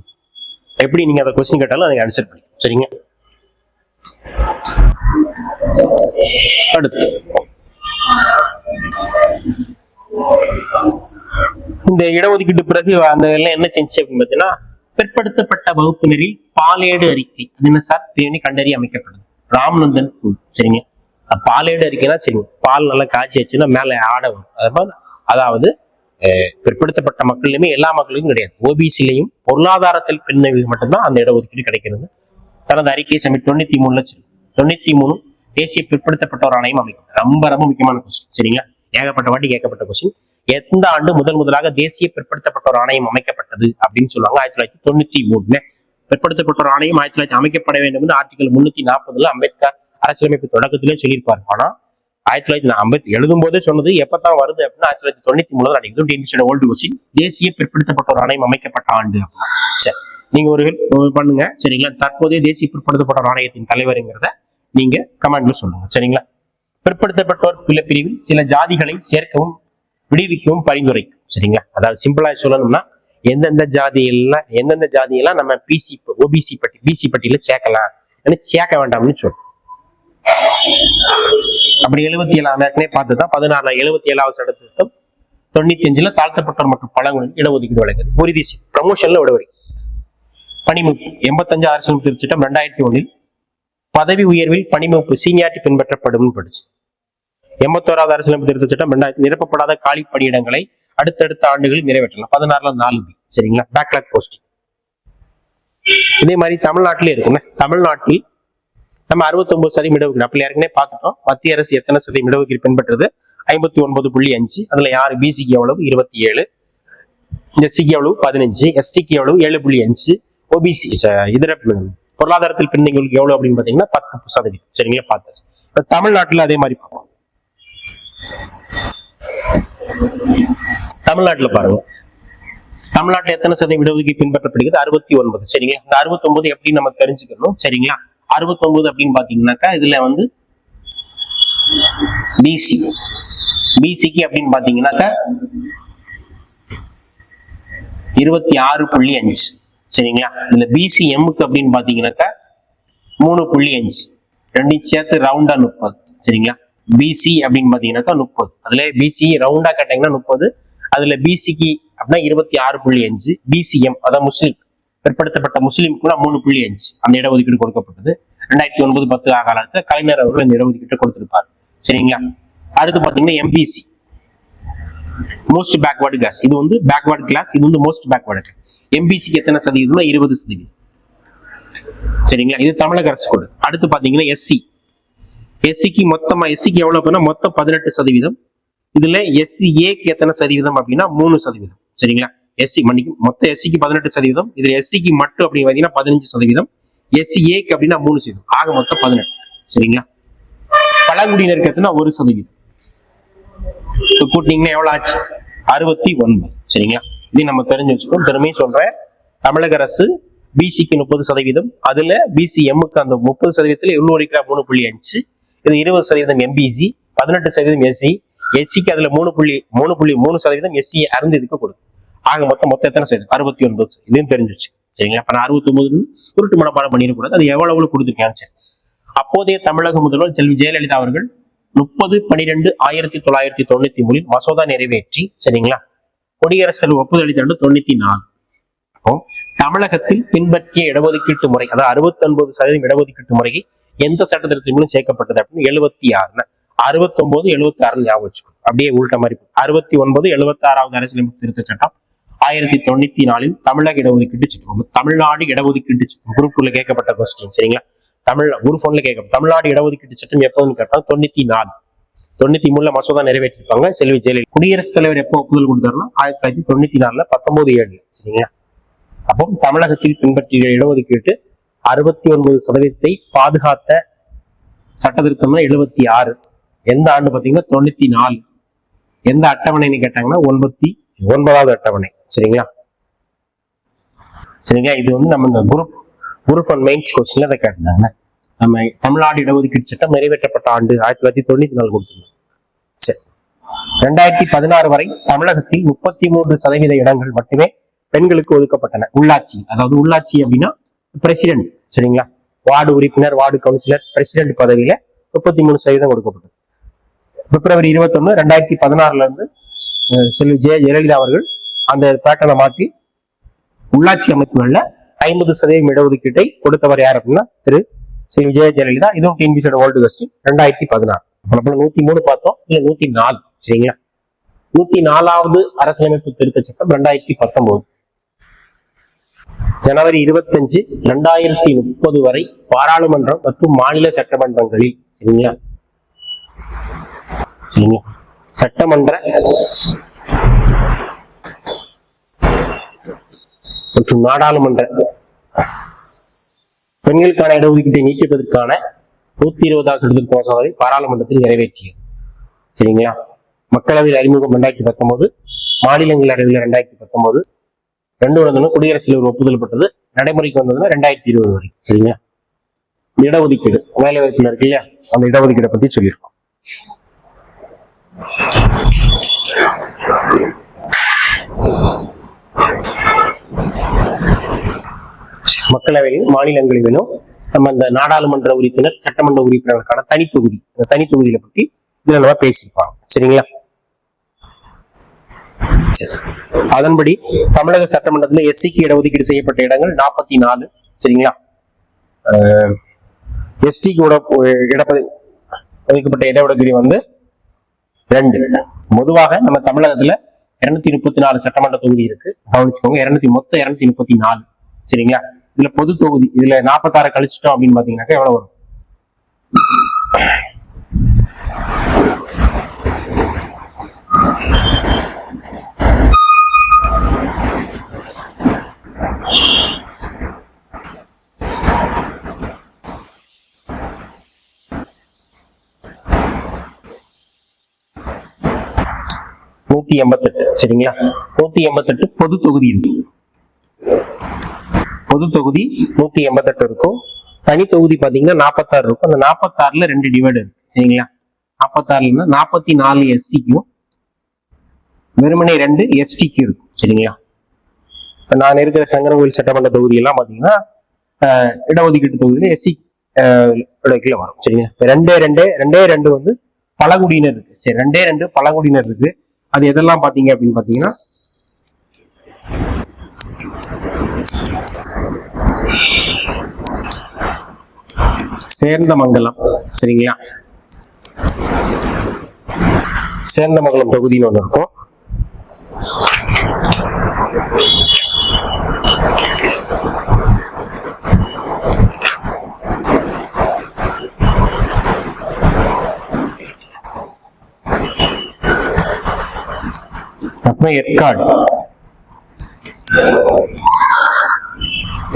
எப்படி நீங்க அதை கொஸ்டின் கேட்டாலும் அதுக்கு ஆன்சர் பண்ணி. சரிங்க? அடுத்து இந்த இடஒதுக்கீட்டு பிறகு அந்த எல்லாம் என்ன செஞ்சு அப்படின்னு பார்த்தீங்கன்னா பிற்படுத்தப்பட்ட வகுப்பினரில் பாலேடு அறிக்கை, அது என்ன சார் பேணி கண்டறி அமைக்கப்படுது ராமநந்தன் குழு. சரிங்க? பாலேடு அறிக்கைனா சரிங்க, பால் நல்லா காய்ச்சி வச்சுன்னா மேல ஆட வரும். அதாவது பிற்படுத்தப்பட்ட மக்களுமே எல்லா மக்களுக்கும் கிடையாது, ஓபிசிலையும் பொருளாதாரத்தில் பின்னணியில் மட்டும்தான் அந்த இடஒதுக்கீடு கிடைக்கிறது. தனது அறிக்கையை சமி 93 தேசிய பிற்படுத்தப்பட்டோர் ஆணையம் அமைக்கும். ரொம்ப ரொம்ப முக்கியமான கொஸ்டின். சரிங்களா? ஏகப்பட்ட வாட்டி கேட்கப்பட்ட கொஸ்டின். எந்த ஆண்டு முதலாக தேசிய பிற்படுத்தப்பட்டோர் ஆணையம் அமைக்கப்பட்டது அப்படின்னு சொல்லுவாங்க? 1993. பிற்படுத்தப்பட்டோர் ஆணையம் 1900 அமைக்கப்பட வேண்டும் என்று ஆர்டிகல் 340 அம்பேத்கர் அரசியலமைப்பு தொடக்கத்திலே சொல்லியிருப்பார். ஆனா 1950 எழுதும் போதே சொன்னது எப்பதான் வருது அப்படின்னா 1993 அடிக்குது. Old question. தேசிய பிற்படுத்தப்பட்டோர் ஆணையம் அமைக்கப்பட்ட ஆண்டு அப்படின்னா சரி நீங்க ஒரு பண்ணுங்க. சரிங்களா? தற்போதைய தேசிய பிற்படுத்தப்பட்டோர் ஆணையத்தின் தலைவருங்கிறத நீங்க கமெண்ட்ல சொல்லுங்க. சரிங்களா? பிற்படுத்தப்பட்டோர் பிரிவில் சில ஜாதிகளை சேர்க்கவும் விடுவிக்கவும் பரிந்துரைக்கும். சரிங்களா? அதாவது சிம்பிளா சொல்லணும்னா எந்தெந்த ஜாதியெல்லாம் நம்ம பிசி பட்டியல சேர்க்கலாம், சேர்க்க வேண்டாம்னு சொல்லும். அப்படி 77 ஏற்கனவே பார்த்துதான் 16 77வது சட்ட திருத்தம் 95ல தாழ்த்தப்பட்டோர் மற்றும் பழங்குடியினர் இடஒதுக்கீடு வழங்குது. உறுதி ப்ரமோஷன்ல விடுவரி பணிமுப்பு 85 அரசியல் திருச்சட்டம் 2001 பதவி உயர்வில் பணிமுப்பு சீனியாரிட்டி பின்பற்றப்படும் படிச்சு. 81வது அரசியலமைப்பு திருத்த சட்டம் 2000 நிரப்பப்படாத காலி பணியிடங்களை அடுத்தடுத்த ஆண்டுகளில் நிறைவேற்றலாம். 16ல 4B. சரிங்களா? Backlog posting. இதே மாதிரி தமிழ்நாட்டிலே இருக்குல்ல, தமிழ்நாட்டில் நம்ம 69% இடஒதுக்கீடு அப்படி ஏற்கனவே பார்த்துட்டோம். மத்திய அரசு எத்தனை சதவீதம் இடஒதுக்கீடு பின்பற்றது? 59.5. அதுல யாரு? பிசிக்கு எவ்வளவு? 27. எஸ்சிக்கு எவ்வளவு? 15. எஸ்டிக்கு எவ்வளவு? 7.5. ஓபிசி இதர பொருளாதாரத்தில் பின்னணிகளுக்கு எவ்வளவு அப்படின்னு பாத்தீங்கன்னா 10%. சரிங்களா? பார்த்து தமிழ்நாட்டுல அதே மாதிரி பார்ப்போம். தமிழ்நாட்டுல பாருங்க, தமிழ்நாட்டுல எத்தனை சதவீதம் இடஒதுக்கீடு பின்பற்றப்படுகிறது? 69. சரிங்களா? இந்த 69 எப்படி நம்ம தெரிஞ்சுக்கணும்? சரிங்களா? 69 அப்படின்னு பாத்தீங்கன்னாக்கா இதுல வந்து பிசிக்கு அப்படின்னு பாத்தீங்கன்னாக்கா 26.5. சரிங்களா? இதுல பிசிஎம்முக்கு அப்படின்னு பாத்தீங்கன்னாக்கா 3.5. ரெண்டையும் சேர்த்து ரவுண்டா 30. சரிங்களா? பிசி அப்படின்னு பாத்தீங்கன்னாக்கா 30. அதுல பிசி ரவுண்டா கேட்டீங்கன்னா 30. அதுல பிசிக்கு அப்படின்னா 26.5. பிசிஎம் அதான் முஸ்லீம் பிற்படுத்தப்பட்ட முஸ்லீமுக்கு 3.5 அந்த இடஒதுக்கீடு கொடுக்கப்பட்டது. 2009-10 காலத்துல கலைஞர் அவர்கள் இந்த இடஒதுக்கீடு கொடுத்திருப்பார். சரிங்களா? அடுத்து பாத்தீங்கன்னா எம்பிசி மோஸ்ட் பேக்வர்டு கிளாஸ். இது வந்து பேக்வர்டு கிளாஸ், இது வந்து மோஸ்ட் பேக்வர்டு கிளாஸ். எம்பிசிக்கு எத்தனை சதவீதம்னா 20%. சரிங்களா? இது தமிழக அரசு கொடு. அடுத்து பாத்தீங்கன்னா எஸ்சிக்கு மொத்தமா எஸ்சிக்கு எவ்வளவு பண்ணா மொத்தம் 18%. இதுல எஸ்சிஏக்கு எத்தனை சதவீதம் அப்படின்னா 3%. சரிங்களா? எஸ்சி மன்னிக்கும் மொத்தம் எஸ்சிக்கு 18%. இதுல எஸ்சிக்கு மட்டும் அப்படின்னு பாத்தீங்கன்னா 15%. எஸ்சிஏக்கு அப்படின்னா 3%. ஆக மொத்தம் 18. சரிங்களா? பழங்குடியினருக்கு எத்தனை 1%. கூட்டினீங்கன்னா எவ்வளவு ஆச்சு? 69. சரிங்களா? இது நம்ம தெரிஞ்சு வச்சுக்கோம். திரும்பியும் சொல்றேன், தமிழக அரசு பிசிக்கு 30%, அதுல பிசிஎம்முக்கு அந்த 30%, எவ்வளவு இருக்கிற 3.5, இது 20% எம்பிசி, 18% எஸ்சி, எஸ்சிக்கு அதுல 3.3%, எஸ்சி அருந்ததுக்கு கொடுக்கும். ஆக மொத்தம் எத்தனை சதவீதம்? 69. இதையும் தெரிஞ்சிச்சு. சரிங்களா? அப்ப நான் 69 உருட்டு மனப்பாடம் பண்ணிடக்கூடாது. அது எவ்வளவு கொடுத்துருக்கேன். அப்போதைய தமிழக முதல்வர் செல்வி ஜெயலலிதா அவர்கள் 30/12/1993 மசோதா நிறைவேற்றி, சரிங்களா, குடியரசு ஒப்புதல் அளித்த 94. அப்போ தமிழகத்தில் பின்பற்றிய இடஒதுக்கீட்டு முறை, அதாவது 69% இடஒதுக்கீட்டு முறையை எந்த சட்டத்திற்கு மூலம் சேர்க்கப்பட்டது அப்படின்னு 76. 69 76 ஞாபகம் வச்சுக்கணும். அப்படியே உள்ட்ட மாதிரி 69 76வது அரசியலமைப்பு திருத்த சட்டம் 1994 தமிழக இடஒதுக்கீட்டு சட்டம். தமிழ்நாடு இடஒதுக்கீட்டு சட்டம் குரூப் 2ல கேட்கப்பட்ட கொஸ்டின். சரிங்களா? குரூப் 1ல கேட்கப்பட்ட தமிழ்நாடு இடஒதுக்கீட்டு சட்டம் எப்போதுன்னு கேட்டா 94. 93ல மசோதா நிறைவேற்றிருப்பாங்க செல்வி ஜெயலலிதா. குடியரசுத் தலைவர் எப்போ ஒப்புதல் கொடுத்தாருன்னா 1994ல 19/7. சரிங்களா? அப்போ தமிழகத்தில் பின்பற்றிய இடஒதுக்கீட்டு 69% பாதுகாத்த சட்டத்திருத்தம்னா 76. எந்த ஆண்டு பாத்தீங்கன்னா 94. எந்த அட்டவணைன்னு கேட்டாங்கன்னா 89வது அட்டவணை. சரிங்களா? சரிங்களா? இது நம்ம இந்த குரூப் 1 மெயின்ஸ் கொஸ்டின்ல அதை கேட்டாங்க. நம்ம தமிழ்நாடு இடஒதுக்கீட்டு சட்டம் நிறைவேற்றப்பட்ட ஆண்டு 1994 கொடுத்துருந்தோம். சரி, 2016 வரை தமிழகத்தில் 33% இடங்கள் மட்டுமே பெண்களுக்கு ஒதுக்கப்பட்டன. உள்ளாட்சி, அதாவது உள்ளாட்சி அப்படின்னா பிரசிடென்ட். சரிங்களா? வார்டு உறுப்பினர், வார்டு கவுன்சிலர், பிரசிடென்ட் பதவியில 33% கொடுக்கப்பட்டது. பிப்ரவரி 21, 2016 இருந்து செல்வி ஜெயலலிதா அவர்கள் அந்த பேட்டர்னை மாற்றி உள்ளாட்சி அமைப்புகள்ல 50% இடஒதுக்கீட்டை கொடுத்தவர் யார் அப்படின்னா திரு செல்வி ஜெயலலிதா. இதுவும் டிஎன்பிசியோட ஓல்டு கொஸ்டின் 2016. 103 பார்த்தோம், இல்ல 104. சரிங்களா? 104வது அரசியலமைப்பு திருத்த சட்டம் 2019. ஜனவரி 25, 2030 வரை பாராளுமன்றம் மற்றும் மாநில சட்டமன்றங்களில், சரிங்களா, சட்டமன்ற மற்றும் நாடாளுமன்ற பெண்களுக்கான இடஒதுக்கீட்டை நீட்டிப்பதற்கான 120வது சட்டத்திருத்த மசோதாவை பாராளுமன்றத்தில் நிறைவேற்றியது. சரிங்களா? மக்களவையில் அறிமுகம் 2019, மாநிலங்களவையில் 2019, 2 வந்ததுன்னா குடியரசுத் தலைவர் ஒப்புதல் பெற்றது. நடைமுறைக்கு வந்ததுன்னா 2020 வரை. சரிங்களா? இடஒதுக்கீடு வேலை வாய்ப்புல இருக்கு இல்லையா, அந்த இடஒதுக்கீடை பத்தி சொல்லியிருக்கோம். மக்களவையிலும் மாநிலங்களிலும் நம்ம இந்த நாடாளுமன்ற உறுப்பினர், சட்டமன்ற உறுப்பினர்களுக்கான தனித்தொகுதி, அந்த தனித்தொகுதியில பற்றி இதுல நம்ம பேசியிருப்பாங்க. சரிங்களா? அதன்படி தமிழக சட்டமன்றத்தில் எஸ்சிக்கு இடஒதுக்கீடு செய்யப்பட்ட இடங்கள் 44. சரிங்களா? எஸ்டிக்கு ஒதுக்கப்பட்ட இடஒதுக்கீடு 2. பொதுவாக நம்ம தமிழகத்துல 234 சட்டமன்ற தொகுதி இருக்கு. கவனிச்சுக்கோங்க, மொத்தம் 234. சரிங்களா? இதுல பொது தொகுதி, இதுல 46 கழிச்சிட்டோம் அப்படின்னு பாத்தீங்கன்னாக்கா எவ்வளவு வரும்? சரிங்களா? 188 பொது தொகுதி இருக்கு. பொது தொகுதி 188 இருக்கும். தனி தொகுதி பாத்தீங்கன்னா 46 இருக்கும். அந்த 46ல 2 டிவைடு இருக்கு. சரிங்களா? 46ல 44 எஸ்சிக்கும் வெறுமனே 2 எஸ்டிக்கும் இருக்கும். சரிங்களா? நான் இருக்கிற சங்கரன்கோவில் சட்டமன்ற தொகுதி எல்லாம் பாத்தீங்கன்னா இடஒதுக்கீட்டு தொகுதியில எஸ்சி வரும். சரிங்களா? 2 பழங்குடியினர் இருக்கு. சரி, 2 பழங்குடியினர் இருக்கு. அது எதெல்லாம் பாத்தீங்க அப்படின்னு பாத்தீங்கன்னா சேர்ந்தமங்கலம். சரிங்களா? சேர்ந்தமங்கலம் தொகுதின்னு ஒண்ணு இருக்கும். அப்புறம்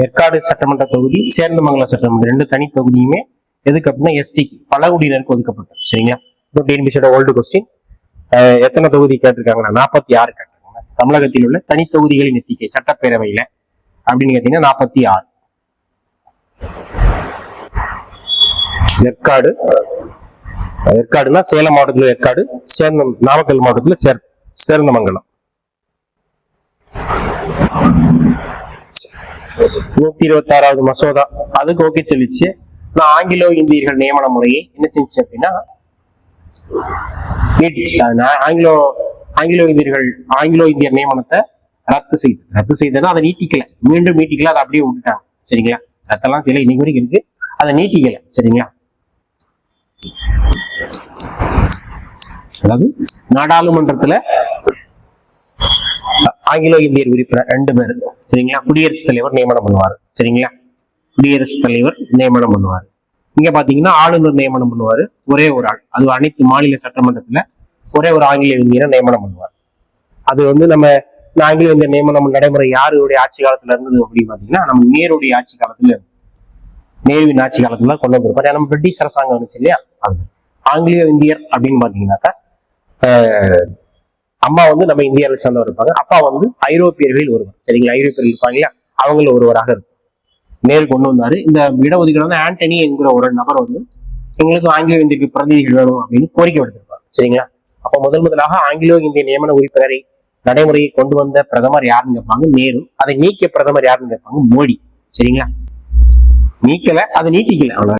ஏற்காடு சட்டமன்ற தொகுதி, சேர்ந்தமங்கலம் சட்டமன்ற 2 தனி தொகுதியுமே எதுக்கு அப்படின்னா எஸ்டிக்கு, பழங்குடியினருக்கு ஒதுக்கப்பட்டது. சரிங்களா? இப்போ டிஎன்பிசியோட ஓல்டு கொஸ்டின். எத்தனை தொகுதி கேட்டிருக்காங்கன்னா 46 கேட்டிருக்காங்க. தமிழகத்தில் உள்ள தனி தொகுதிகளின் எண்ணிக்கை சட்டப்பேரவையில அப்படின்னு கேட்டீங்கன்னா 46. ஏற்காடுனா சேலம் மாவட்டத்தில் ஏற்காடு, நாமக்கல் மாவட்டத்தில் சேர்ந்தமங்கலம். 126வது மசோதா அதுக்கு ஓகே சொல்லிச்சு. நான் ஆங்கிலோ இந்தியர்கள் நியமன முறையை என்ன செஞ்சு அப்படின்னா நீட்டிச்சு. ஆங்கிலோ இந்தியர் நியமனத்தை ரத்து செய்தனா அதை நீட்டிக்கல, மீண்டும் நீட்டிக்கல, அதை அப்படியே விட்டுட்டாங்க. சரிங்களா? ரத்தெல்லாம் சில இன்னைக்கு வரைக்கும் இருக்கு, அதை நீட்டிக்கல. சரிங்களா? அதாவது நாடாளுமன்றத்துல ஆங்கிலோ இந்தியர் உறுப்பினர் 2 பேர். சரிங்களா? குடியரசுத் தலைவர் நியமனம் பண்ணுவாரு. சரிங்களா? குடியரசுத் தலைவர் நியமனம் பண்ணுவாரு. இங்க பாத்தீங்கன்னா ஆளுநர் நியமனம் பண்ணுவாரு, ஒரே ஒரு ஆள். அது அனைத்து மாநில சட்டமன்றத்துல ஒரே ஒரு ஆங்கில இந்தியரை நியமனம் பண்ணுவார். அது வந்து நம்ம ஆங்கில இந்திய நியமனம் நடைமுறை யாருடைய ஆட்சி காலத்துல இருந்தது அப்படின்னு பாத்தீங்கன்னா நம்ம நேருடைய ஆட்சி காலத்துல இருந்து, நேருவின் ஆட்சி காலத்துல கொண்டு வந்திருப்பாரு. நம்ம பிரிட்டிஷ் அரசாங்கம் வந்துச்சு இல்லையா, அது ஆங்கிலோ இந்தியர் அப்படின்னு பாத்தீங்கன்னாக்கா அம்மா வந்து நம்ம இந்தியாவில் சேர்ந்தவர் இருப்பாங்க, அப்பா வந்து ஐரோப்பியர்களில் ஒருவர். சரிங்களா? ஐரோப்பியர்கள் இருப்பாங்க இல்லையா, அவங்கள ஒருவராக இருக்கும். நேரு கொண்டு வந்தாரு. இந்த இடஒதுக்கீடு வந்து ஆண்டனி என்கிற ஒரு நபர் வந்து எங்களுக்கு ஆங்கிலோ இந்திய பிரதிநிதிகள் வேணும் அப்படின்னு கோரிக்கை விடுத்திருப்பாங்க. சரிங்களா? அப்ப முதலாக ஆங்கிலோ இந்திய நியமன உறுப்பினரை நடைமுறையை கொண்டு வந்த பிரதமர் யாருன்னு கேட்பாங்க, நேரு. அதை நீக்கிய பிரதமர் யாருன்னு கேட்பாங்க, மோடி. சரிங்களா? நீக்கல, அதை நீட்டிக்கல, அவ்வளவு.